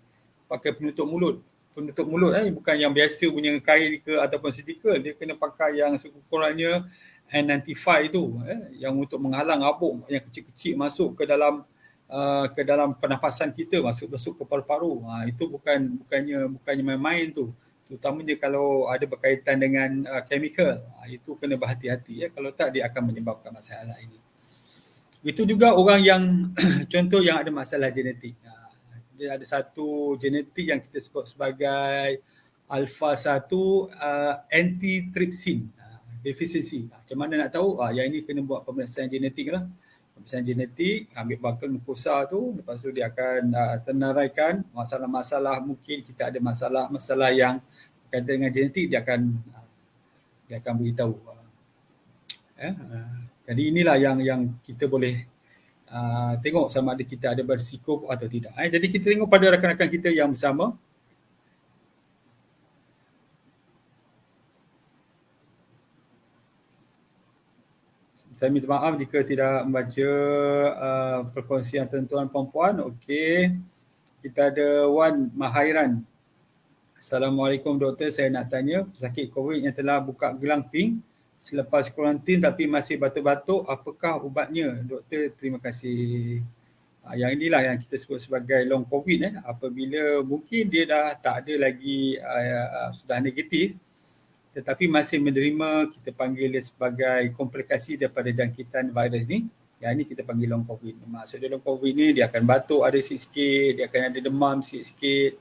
pakai penutup mulut. Bukan yang biasa punya kain ke ataupun sedikit, dia kena pakai yang sekurang-kurangnya N95 tu yang untuk menghalang habuk yang kecil-kecil masuk ke dalam pernafasan kita, masuk ke paru-paru. Itu bukannya main-main tu. Terutamanya kalau ada berkaitan dengan chemical, itu kena berhati-hati kalau tak dia akan menyebabkan masalah ini. Itu juga orang yang contoh yang ada masalah genetik. Dia ada satu genetik yang kita sebut sebagai alpha 1 antitrypsin deficiency. Macam mana nak tahu? Yang ini kena buat pemeriksaan genetik lah. Pemeriksaan genetik, ambil bakal mukosa tu, lepas tu dia akan tenaraikan masalah-masalah, mungkin kita ada masalah-masalah yang berkaitan dengan genetik, dia akan beritahu. Jadi inilah yang kita boleh tengok sama ada kita ada berisiko atau tidak. Jadi kita tengok pada rakan-rakan kita yang bersama. Saya minta maaf jika tidak membaca perkongsian tuan-tuan puan-puan. Okey. Kita ada Wan Mahairan. Assalamualaikum doktor, saya nak tanya pesakit COVID yang telah buka gelang pink selepas kuarantin tapi masih batuk-batuk, apakah ubatnya? Doktor, terima kasih. Yang inilah yang kita sebut sebagai long COVID. Apabila mungkin dia dah tak ada lagi, sudah negatif, tetapi masih menerima, kita panggil dia sebagai komplikasi daripada jangkitan virus ni. Yang ini kita panggil long COVID. Maksudnya long COVID ni dia akan batuk ada sikit, dia akan ada demam sikit-sikit,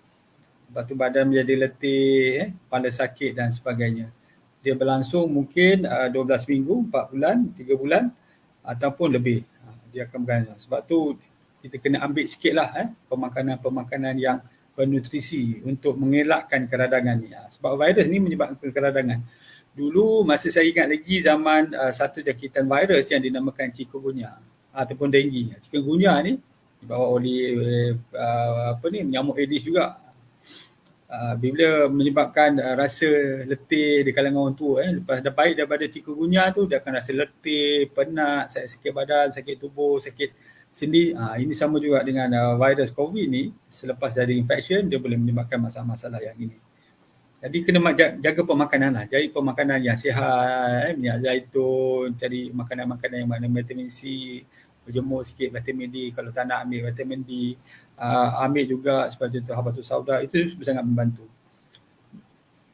batu badan menjadi letih, kepala sakit dan sebagainya. Dia berlangsung mungkin 12 minggu, 4 bulan, 3 bulan ataupun lebih. Dia akan berlangsung. Sebab tu kita kena ambil sikitlah pemakanan-pemakanan yang bernutrisi untuk mengelakkan keradangan ni. Sebab virus ni menyebabkan keradangan. Dulu masa saya ingat lagi zaman satu jangkitan virus yang dinamakan chikungunya ataupun dengue. Chikungunya ni dibawa oleh nyamuk Aedes juga. Bila menyebabkan rasa letih di kalangan orang tua, lepas dah baik daripada chikungunya tu, dia akan rasa letih, penat, sakit badan, sakit tubuh, sakit sendi. Ini sama juga dengan virus COVID ni. Selepas ada infection, dia boleh menyebabkan masalah-masalah yang ini. Jadi kena jaga pemakanan lah. Cari pemakanan yang sihat, minyak zaitun, cari makanan-makanan yang mana vitamin C, berjemur sikit vitamin D. Kalau tak nak ambil vitamin D, ambil juga seperti contoh habatus sauda, itu sangat membantu.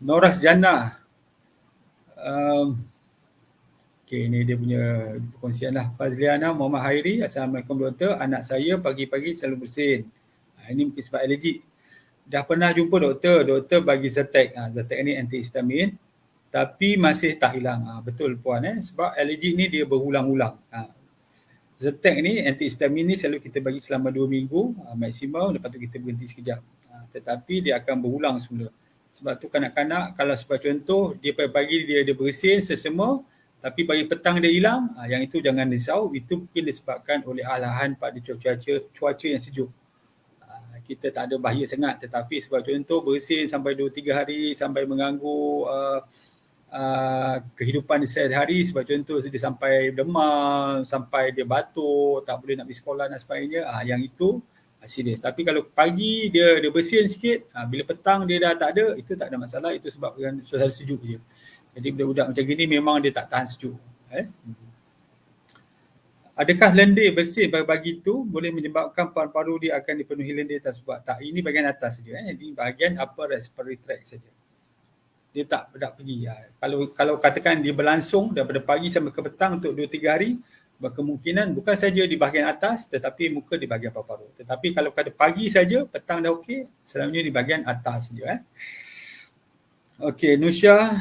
Noras Jannah. Okey, ini dia punya perkongsian lah. Fazliana Muhammad Hairi. Assalamualaikum doktor. Anak saya pagi-pagi selalu bersin. Ini mungkin sebab alergik. Dah pernah jumpa doktor. Doktor bagi Zyrtec. Zyrtec ni antihistamin. Tapi masih tak hilang. Betul puan. Sebab alergik ni dia berulang-ulang. Zyrtec ni, antihistamin ni selalu kita bagi selama 2 minggu maksimum. Lepas tu kita berhenti sekejap. Tetapi dia akan berulang semula. Sebab tu kanak-kanak, kalau sebagai contoh, dia pagi-pagi dia bersin, sesama, tapi pagi petang dia hilang, yang itu jangan risau. Itu mungkin disebabkan oleh alahan pada cuaca yang sejuk. Kita tak ada bahaya sangat, tetapi sebagai contoh bersin sampai 2-3 hari sampai mengganggu kehidupan sehari-hari. Sebagai contoh dia sampai demam, sampai dia batuk, tak boleh nak pergi sekolah dan sebagainya, yang itu serius. Tapi kalau pagi dia bersin sikit, bila petang dia dah tak ada, itu tak ada masalah. Itu sebabkan suasana sejuk je. Jadi budak-budak macam gini memang dia tak tahan sejuk. Adakah lendir bersin pagi-pagi itu boleh menyebabkan paru-paru dia akan dipenuhi lendir tersebut? Tak, ini bahagian atas saja. Ini bahagian upper respiratory tract saja. Dia tak pergi. Kalau katakan dia berlangsung daripada pagi sampai ke petang untuk 2-3 hari, berkemungkinan bukan saja di bahagian atas tetapi muka di bahagian paru-paru. Tetapi kalau pada pagi saja, petang dah okey, selalunya di bahagian atas saja. Okey, Nusya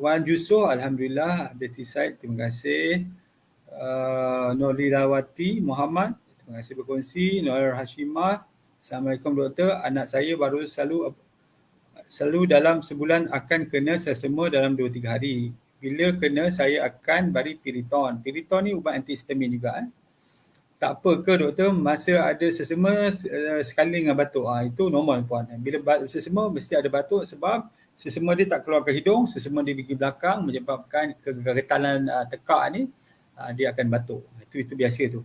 Wan Jusoh, Alhamdulillah, Betiside, terima kasih. Nolilawati Muhammad, terima kasih berkongsi. Nur Hashimah, Assalamualaikum doktor, anak saya baru selalu dalam sebulan akan kena sesama dalam 2-3 hari. Bila kena saya akan beri Piriton. Piriton ni ubat antihistamin juga. Tak apa ke doktor, masa ada sesama sekali dengan batuk? Itu normal puan. Bila sesama mesti ada batuk sebab sesama dia tak keluar ke hidung, sesama dia pergi belakang menyebabkan kegetaran tekak ni, dia akan batuk. Itu biasa tu.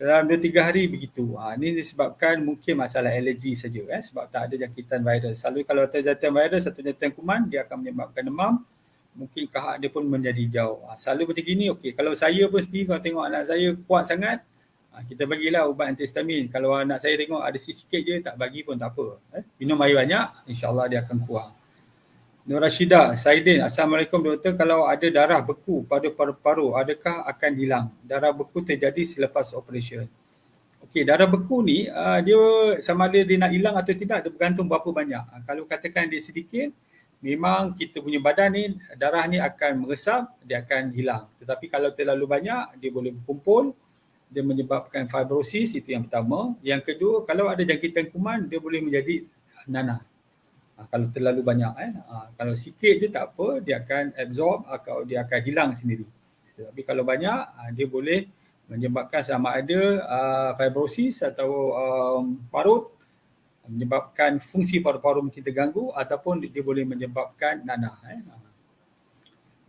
Dalam 2-3 hari begitu. Ini disebabkan mungkin masalah alergi saja. Sebab tak ada jangkitan virus. Selalu kalau ada jangkitan virus atau jangkitan kuman, dia akan menyebabkan demam, mungkin kahak dia pun menjadi hijau. Selalu macam gini, okey. Kalau saya pun sendiri, kalau tengok anak saya kuat sangat, kita bagilah ubat antihistamin. Kalau anak saya tengok ada sikit je, tak bagi pun tak apa. Minum air banyak, insyaAllah dia akan kuat. Nur Rashidah, Saidin, Assalamualaikum doktor. Kalau ada darah beku pada paru-paru, adakah akan hilang? Darah beku terjadi selepas operasi. Okey, darah beku ni dia sama ada dia nak hilang atau tidak, dia bergantung berapa banyak. Kalau katakan dia sedikit, memang kita punya badan ni, darah ni akan meresap, dia akan hilang. Tetapi kalau terlalu banyak, dia boleh berkumpul, dia menyebabkan fibrosis, itu yang pertama. Yang kedua, kalau ada jangkitan kuman, dia boleh menjadi nanah. Kalau terlalu banyak, kalau sikit je tak apa, dia akan absorb atau dia akan hilang sendiri. Tapi kalau banyak, dia boleh menyebabkan sama ada fibrosis atau parut, menyebabkan fungsi paru-paru mungkin terganggu, ataupun dia boleh menyebabkan nanah.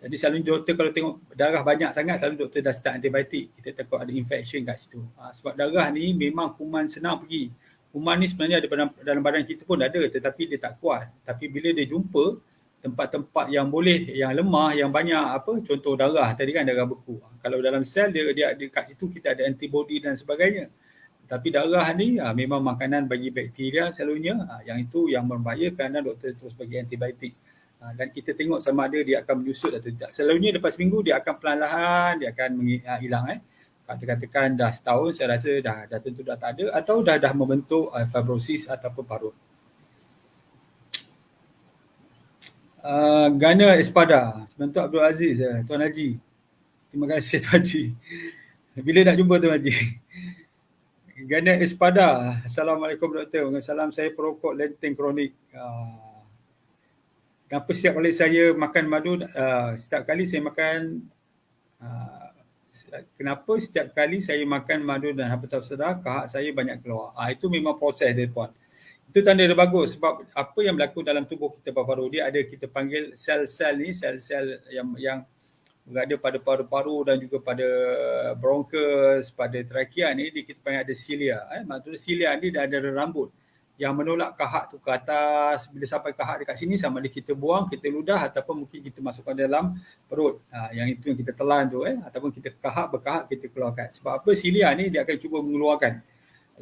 Jadi selalu doktor kalau tengok darah banyak sangat, selalu doktor dah start antibiotik. Kita takut ada infection kat situ. Sebab darah ni memang kuman senang pergi. Kuman ni sebenarnya ada dalam badan kita pun ada, tetapi dia tak kuat. Tapi bila dia jumpa tempat-tempat yang boleh, yang lemah, yang banyak contoh darah tadi kan, darah beku. Kalau dalam sel dia kat situ kita ada antibody dan sebagainya. Tapi darah ni memang makanan bagi bakteria selalunya, yang itu yang berbahaya kerana doktor terus bagi antibiotik. Dan kita tengok sama ada dia akan menyusut atau tidak. Selalunya lepas minggu dia akan perlahan-lahan dia akan hilang. Katakan dah setahun, saya rasa dah tentu dah tak ada, atau dah membentuk fibrosis ataupun parut. Gana Espada, sebentar Abdul Aziz, Tuan Haji. Terima kasih Tuan Haji. Bila nak jumpa Tuan Haji? Gana Espada, Assalamualaikum doktor. Salam, saya perokok lenteng kronik. Kenapa setiap kali saya makan madu, setiap kali saya makan kenapa setiap kali saya makan madu dan habatus sauda, kahak saya banyak keluar. Itu memang proses dia puan. Itu tanda dia bagus sebab apa yang berlaku dalam tubuh kita paru-paru dia ada, kita panggil sel-sel ni, sel-sel yang berada pada paru-paru dan juga pada bronchus, pada trakea ni, kita panggil ada cilia. Maksudnya cilia ni dah ada rambut yang menolak kahak tu ke atas. Bila sampai kahak dekat sini, sama ada kita buang, kita ludah, ataupun mungkin kita masukkan dalam perut. Yang itu yang kita telan tu, ataupun kita berkahak, kita keluarkan. Sebab apa? Cilia ni dia akan cuba mengeluarkan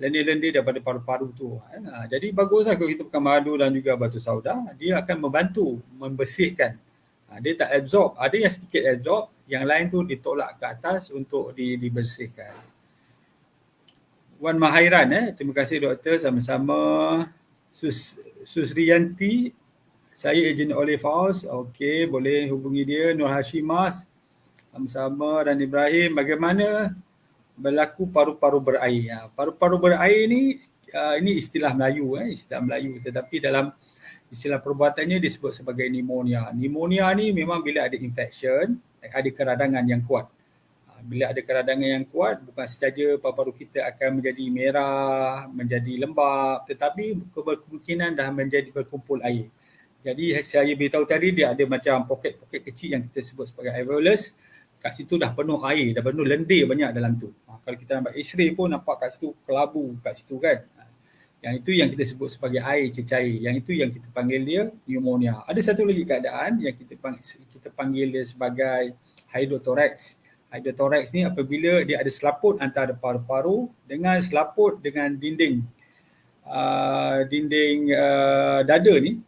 lendir-lendir daripada paru-paru tu. Jadi baguslah kalau kita makan madu dan juga batu sauda, dia akan membantu membersihkan. Dia tak absorb, ada yang sedikit absorb, yang lain tu ditolak ke atas untuk dibersihkan. Wan Mahairan, terima kasih doktor, sama-sama. Susriyanti, saya ejen Olive House. Okey, boleh hubungi dia. Nur Hashimas, sama-sama. Dan Ibrahim, bagaimana berlaku paru-paru berair? Paru-paru berair ni, ini istilah Melayu, istilah Melayu, tetapi dalam istilah perbuatannya disebut sebagai pneumonia. Pneumonia ni memang bila ada infection, ada keradangan yang kuat. Bila ada keradangan yang kuat, bukan sahaja paru-paru kita akan menjadi merah, menjadi lembab, tetapi kemungkinan dah menjadi berkumpul air. Jadi saya beritahu tadi, dia ada macam poket-poket kecil yang kita sebut sebagai alveolus. Kat situ dah penuh air, dah penuh lendir banyak dalam tu. Kalau kita nampak X-ray pun nampak kat situ kelabu kat situ kan. Yang itu yang kita sebut sebagai air cecair. Yang itu yang kita panggil dia pneumonia. Ada satu lagi keadaan yang kita panggil dia sebagai hydrothorax. Hydrothorax ni apabila dia ada selaput antara paru-paru dengan selaput dengan dinding dada ni.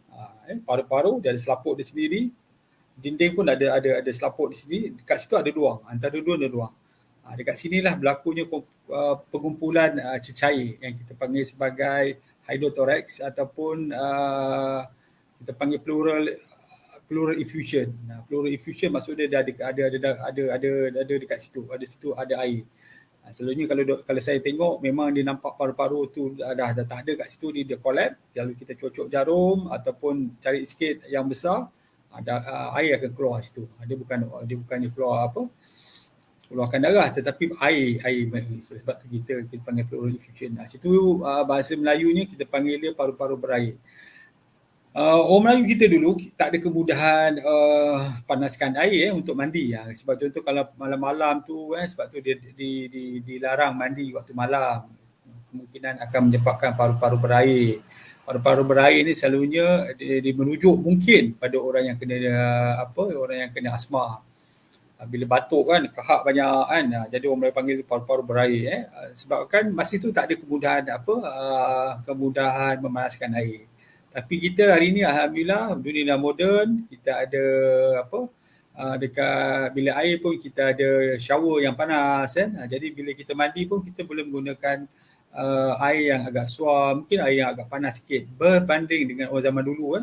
Paru-paru dia ada selaput di sendiri, dinding pun ada selaput di sini. Dekat situ ada ruang, antara dua ada ruang. Dekat sinilah berlakunya pengumpulan cecair yang kita panggil sebagai hydrothorax ataupun kita panggil pleural effusion. Pleural effusion maksudnya dia ada dekat situ, ada air. Selalunya kalau saya tengok memang dia nampak paru-paru tu dah tak ada kat situ, dia collapse. Lalu kita cocok jarum ataupun cari sikit yang besar, air akan keluar situ. Dia bukannya keluarkan darah, tetapi air. Sebab tu kita panggil pleural effusion. Situ bahasa Melayunya kita panggil dia paru-paru berair. Orang Melayu kita dulu tak ada kemudahan panaskan air untuk mandi. Sebab contoh kalau malam-malam tu, sebab tu dia dilarang mandi waktu malam. Kemungkinan akan menyebabkan paru-paru berair. paru-paru berair ni selalunya dia merujuk mungkin pada orang yang kena orang yang kena asma. Bila batuk kan, kahak banyak kan, jadi orang boleh panggil paru-paru berair. Sebabkan masa tu tak ada kemudahan memanaskan air. Tapi kita hari ni alhamdulillah dunia dah moden, kita ada dekat bilik air pun kita ada shower yang panas kan. Jadi bila kita mandi pun kita boleh menggunakan air yang agak suam, mungkin air yang agak panas sikit berbanding dengan orang zaman dulu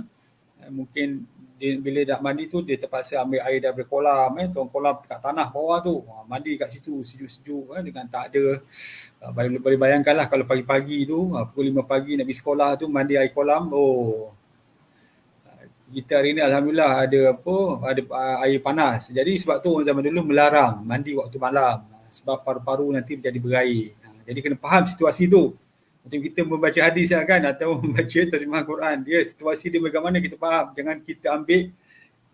mungkin bila nak mandi tu dia terpaksa ambil air daripada kolam tuang kolam kat tanah bawah tu, mandi kat situ sejuk-sejuk dengan tak ada boleh bayangkanlah kalau pagi-pagi tu pukul 5 pagi nak pergi sekolah tu mandi air kolam. Kita hari ni alhamdulillah ada air panas. Jadi sebab tu orang zaman dulu melarang mandi waktu malam sebab paru-paru nanti menjadi berair. Jadi kena faham situasi tu. Macam kita membaca hadis kan atau membaca terjemahan Quran, dia situasi dia bagaimana kita faham. Jangan kita ambil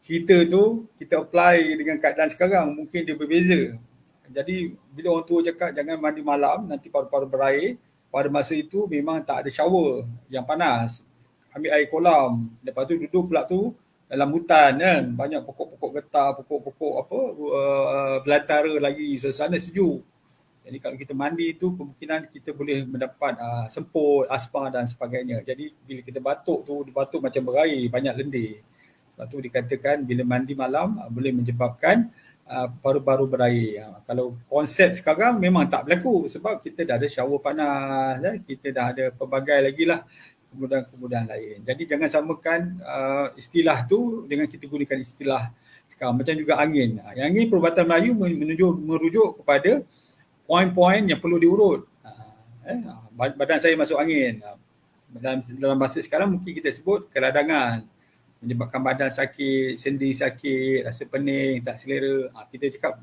cerita tu kita apply dengan keadaan sekarang, mungkin dia berbeza. Jadi bila orang tua cakap jangan mandi malam nanti paru-paru berair, pada masa itu memang tak ada shower yang panas. Ambil air kolam, lepas tu duduk pula tu dalam hutan kan, banyak pokok-pokok getah, pokok-pokok belantara lagi, suasana sejuk. Jadi kalau kita mandi tu kemungkinan kita boleh mendapat semput, asma dan sebagainya. Jadi bila kita batuk tu, batuk macam berair, banyak lendir. Sebab tu dikatakan bila mandi malam boleh menyebabkan paru-paru berair. Kalau konsep sekarang memang tak berlaku sebab kita dah ada shower panas, kita dah ada pelbagai lagi lah kemudahan-kemudahan lain. Jadi jangan samakan istilah tu dengan kita gunakan istilah sekarang. Macam juga angin. Yang angin perubatan Melayu merujuk kepada poin-poin yang perlu diurut. Badan saya masuk angin. Dalam bahasa sekarang mungkin kita sebut keradangan. Menyebabkan badan sakit, sendi sakit, rasa pening, tak selera. Kita cakap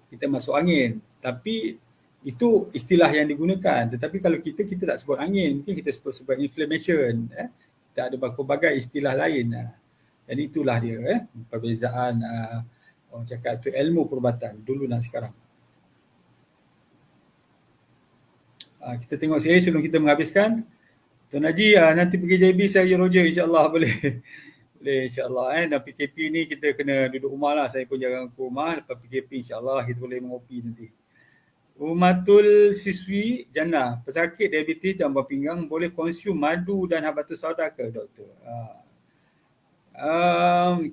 kita masuk angin. Tapi itu istilah yang digunakan. Tetapi kalau kita tak sebut angin, mungkin kita sebut inflammation. Kita ada berbagai istilah lain. Jadi itulah dia perbezaan orang cakap itu ilmu perubatan dulu dan sekarang. Kita tengok sini sebelum kita menghabiskan. Tuan Haji nanti pergi JB saya Roger insyaAllah boleh. Boleh insyaAllah. Dan PKP ni kita kena duduk rumah lah. Saya pun jangan ke rumah. Lepas PKP insyaAllah kita boleh mengopi nanti. Umatul siswi Jannah. Pesakit diabetes dan buah pinggang boleh konsum madu dan habatus sauda ke doktor?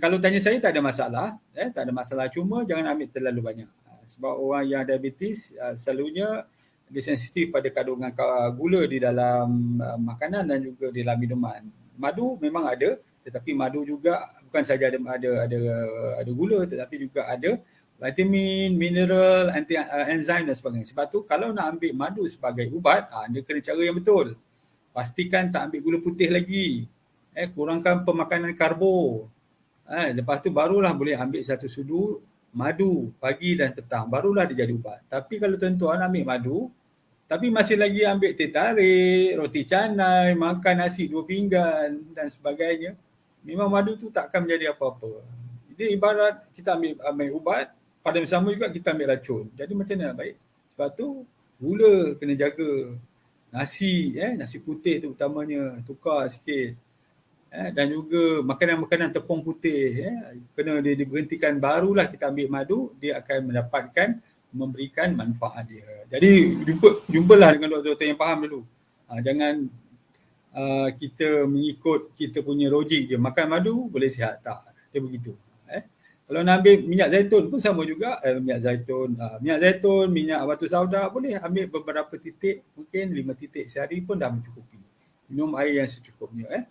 Kalau tanya saya tak ada masalah. Tak ada masalah. Cuma jangan ambil terlalu banyak. Sebab orang yang diabetes selalunya dia sensitif pada kandungan gula di dalam makanan dan juga di dalam minuman. Madu memang ada, tetapi madu juga bukan saja ada gula tetapi juga ada vitamin, mineral, enzim dan sebagainya. Sebab tu kalau nak ambil madu sebagai ubat, dia kena cara yang betul. Pastikan tak ambil gula putih lagi. Kurangkan pemakanan karbo. Lepas tu barulah boleh ambil satu sudu madu pagi dan petang, barulah dia jadi ubat. Tapi kalau tuan-tuan ambil madu tapi masih lagi ambil teh tarik, roti canai, makan nasi 2 pinggan dan sebagainya, memang madu tu tak akan menjadi apa-apa. Jadi ibarat kita ambil ubat, pada masa sama juga kita ambil racun. Jadi macam mana baik? Sebab tu gula kena jaga. Nasi putih tu utamanya tukar sikit. Dan juga makanan-makanan tepung putih kena diberhentikan, barulah kita ambil madu, dia akan memberikan manfaat dia. Jadi jumpalah dengan doktor-doktor yang faham dulu. Jangan kita mengikut kita punya logik je, makan madu boleh sihat, tak, dia begitu. Kalau nak ambil minyak zaitun pun sama juga, minyak zaitun, minyak habatus sauda, boleh ambil beberapa titik, mungkin 5 titik sehari pun dah mencukupi. Minum air yang secukupnya.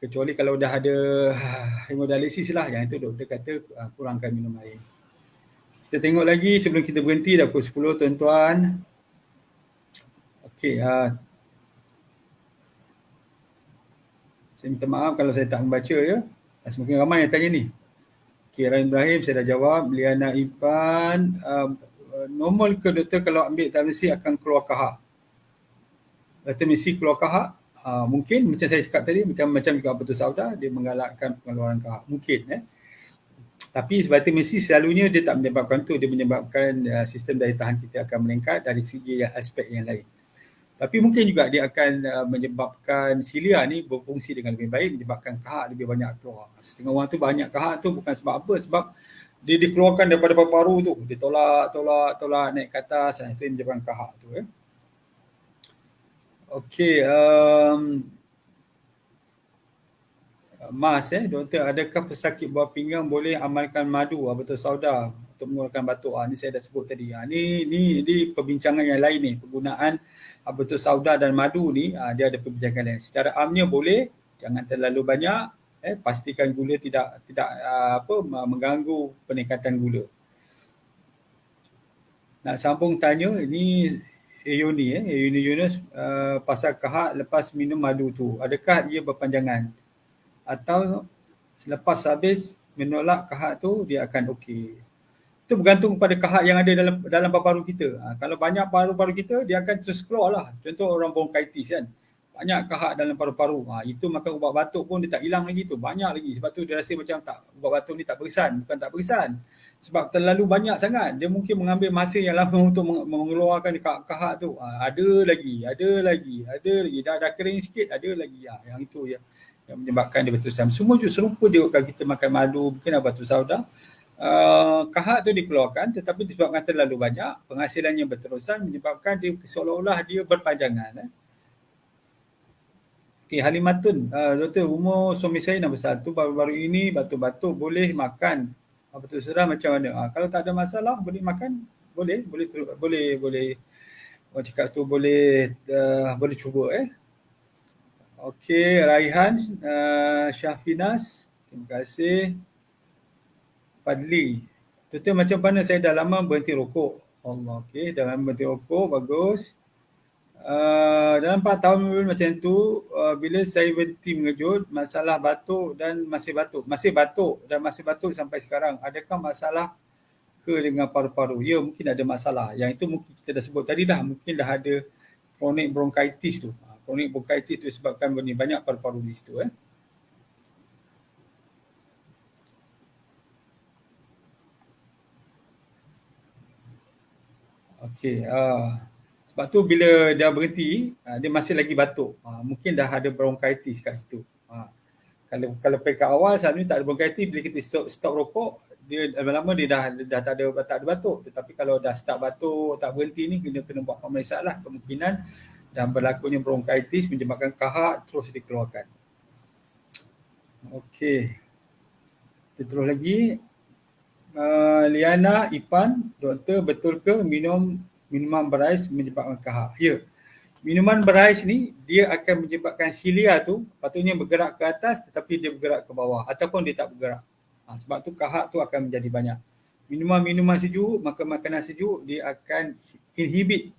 Kecuali kalau dah ada hemodialisis lah, yang itu doktor kata kurangkan minum air. Kita tengok lagi sebelum kita berhenti, dah pukul 10 tuan-tuan. Okey, saya minta maaf kalau saya tak membaca ya. Semakin ramai yang tanya ni. Okey, Ryan Ibrahim saya dah jawab. Liana Ipan, normal ke doktor kalau ambil vitamin C akan keluar kahak? Vitamin C keluar kahak? Mungkin macam saya cakap tadi, macam juga habatus sauda, dia menggalakkan pengeluaran kahak. Mungkin Tapi vitamin C selalunya dia tak menyebabkan tu, dia menyebabkan sistem daya tahan kita akan meningkat dari segi aspek yang lain. Tapi mungkin juga dia akan menyebabkan silia ni berfungsi dengan lebih baik, menyebabkan kahak lebih banyak keluar. Setengah orang tu banyak kahak tu bukan sebab apa, sebab dia dikeluarkan daripada paru-paru tu, dia tolak naik ke atas, itu yang menyebabkan kahak tu. Okey, Mas, doktor, adakah pesakit buah pinggang boleh amalkan madu betul sauda untuk mengeluarkan batuk? Ni saya dah sebut tadi. Ni perbincangan yang lain ni, penggunaan betul sauda dan madu ni, dia ada perbincangan lain. Secara amnya boleh, jangan terlalu banyak, pastikan gula tidak mengganggu peningkatan gula. Nak sambung tanya, ini Yuni Yunus, pasal kahak lepas minum madu tu, adakah ia berpanjangan? Atau selepas habis menolak kahak tu dia akan okey. Itu bergantung pada kahak yang ada dalam paru-paru kita. Kalau banyak paru-paru kita, dia akan terus keluar lah. Contoh orang bronkitis kan, banyak kahak dalam paru-paru. Itu maka ubat batuk pun dia tak hilang lagi tu, banyak lagi. Sebab tu dia rasa macam ubat batuk ni tak berkesan. Bukan tak berkesan, sebab terlalu banyak sangat. Dia mungkin mengambil masa yang lama untuk mengeluarkan kahak tu. Ada lagi. Dah kering sikit, ada lagi. Yang itu ya, yang menyebabkan dia berterusan. Semua serupa juga kalau kita makan madu, mungkin batu sauda. Kahak tu dikeluarkan, tetapi disebabkan terlalu banyak, penghasilannya berterusan, menyebabkan dia seolah-olah dia berpanjangan. Okay, Halimatun, doktor, umur suami saya nombor 1, baru-baru ini batuk-batuk, boleh makan betul surah macam mana? Kalau tak ada masalah, boleh makan, boleh. Orang cakap tu boleh cuba. Okey, Raihan, Syahfinas, terima kasih. Fadli, doktor, macam mana saya dah lama berhenti rokok? Allah, okey, dah lama berhenti rokok, bagus. Dalam 4 tahun macam tu, bila saya berhenti mengejut, masalah batuk dan masih batuk sampai sekarang. Adakah masalah ke dengan paru-paru? Ya, mungkin ada masalah. Yang itu mungkin kita dah sebut tadi dah, mungkin dah ada chronic bronchitis tu. Chronic bronchitis itu disebabkan banyak paru-paru di situ. Okey, sebab tu bila dia berhenti, dia masih lagi batuk. Mungkin dah ada bronchitis kat situ. Kalau peringkat awal selalunya tak ada bronchitis, bila kita stop rokok, dia lama-lama dia dah tak ada batuk. Tetapi kalau dah start batuk, tak berhenti ni, kena buat pemeriksaan lah, kemungkinan dan berlakunya bronchitis menyebabkan kahak terus dikeluarkan. Okey. Kita terus lagi. Liana Ipan, doktor, betul ke minuman berais menyebabkan kahak? Ya. Minuman berais ni dia akan menyebabkan silia tu patutnya bergerak ke atas tetapi dia bergerak ke bawah ataupun dia tak bergerak. Sebab tu kahak tu akan menjadi banyak. Minuman sejuk, makanan sejuk, dia akan inhibit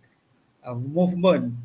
movement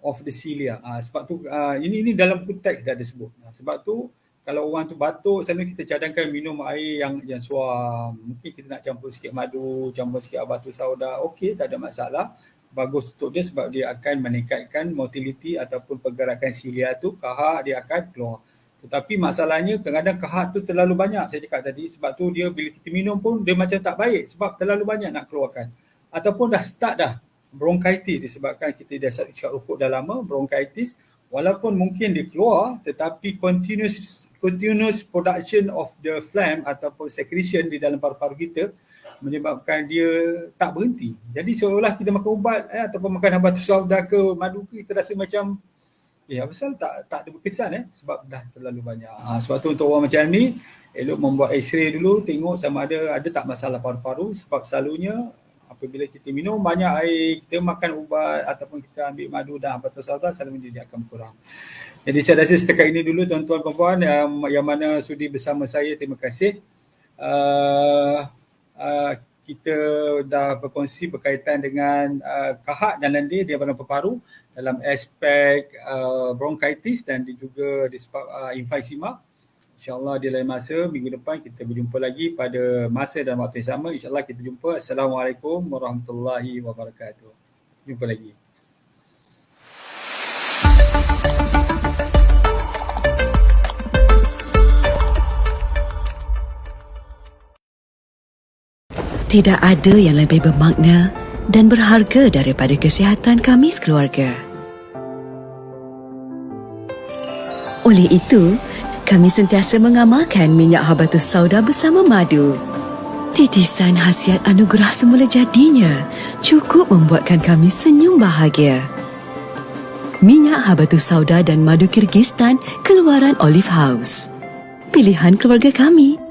of the cilia. Sebab tu ini dalam konteks dah ada sebut. Sebab tu kalau orang tu batuk, selalu kita cadangkan minum air yang suam. Mungkin kita nak campur sikit madu, campur sikit batu sauda. Okey, tak ada masalah. Bagus untuk dia sebab dia akan meningkatkan motility ataupun pergerakan silia tu, kahak dia akan keluar. Tetapi masalahnya kadang-kadang kahak tu terlalu banyak, saya cakap tadi. Sebab tu dia bila kita minum pun dia macam tak baik sebab terlalu banyak nak keluarkan. Ataupun dah start dah bronchitis disebabkan kita dah cakap rokok dah lama, bronchitis. Walaupun mungkin dia keluar tetapi continuous production of the phlegm ataupun secretion di dalam paru-paru kita menyebabkan dia tak berhenti. Jadi seolah kita makan ubat ataupun makan batu sauda ke madu ke, kita rasa macam pasal tak ada berkesan sebab dah terlalu banyak. Sebab tu untuk orang macam ni elok membuat x-ray dulu, tengok sama ada tak masalah paru-paru sebab selalunya apabila kita minum banyak air, kita makan ubat ataupun kita ambil madu dan batu sauda, selalunya dia akan berkurang. Jadi saya rasa setakat ini dulu tuan-tuan dan puan yang mana sudi bersama saya, terima kasih. Kita dah berkongsi berkaitan dengan kahak dan lendir di badan paru dalam aspek bronchitis dan juga disebab emphysema. InsyaAllah di lain masa, minggu depan kita berjumpa lagi pada masa dan waktu yang sama. InsyaAllah kita jumpa. Assalamualaikum warahmatullahi wabarakatuh. Jumpa lagi. Tidak ada yang lebih bermakna dan berharga daripada kesihatan kami sekeluarga. Oleh itu, kami sentiasa mengamalkan minyak habatus sauda bersama madu. Titisan khasiat anugerah semula jadinya cukup membuatkan kami senyum bahagia. Minyak habatus sauda dan madu Kyrgyzstan keluaran Olive House. Pilihan keluarga kami.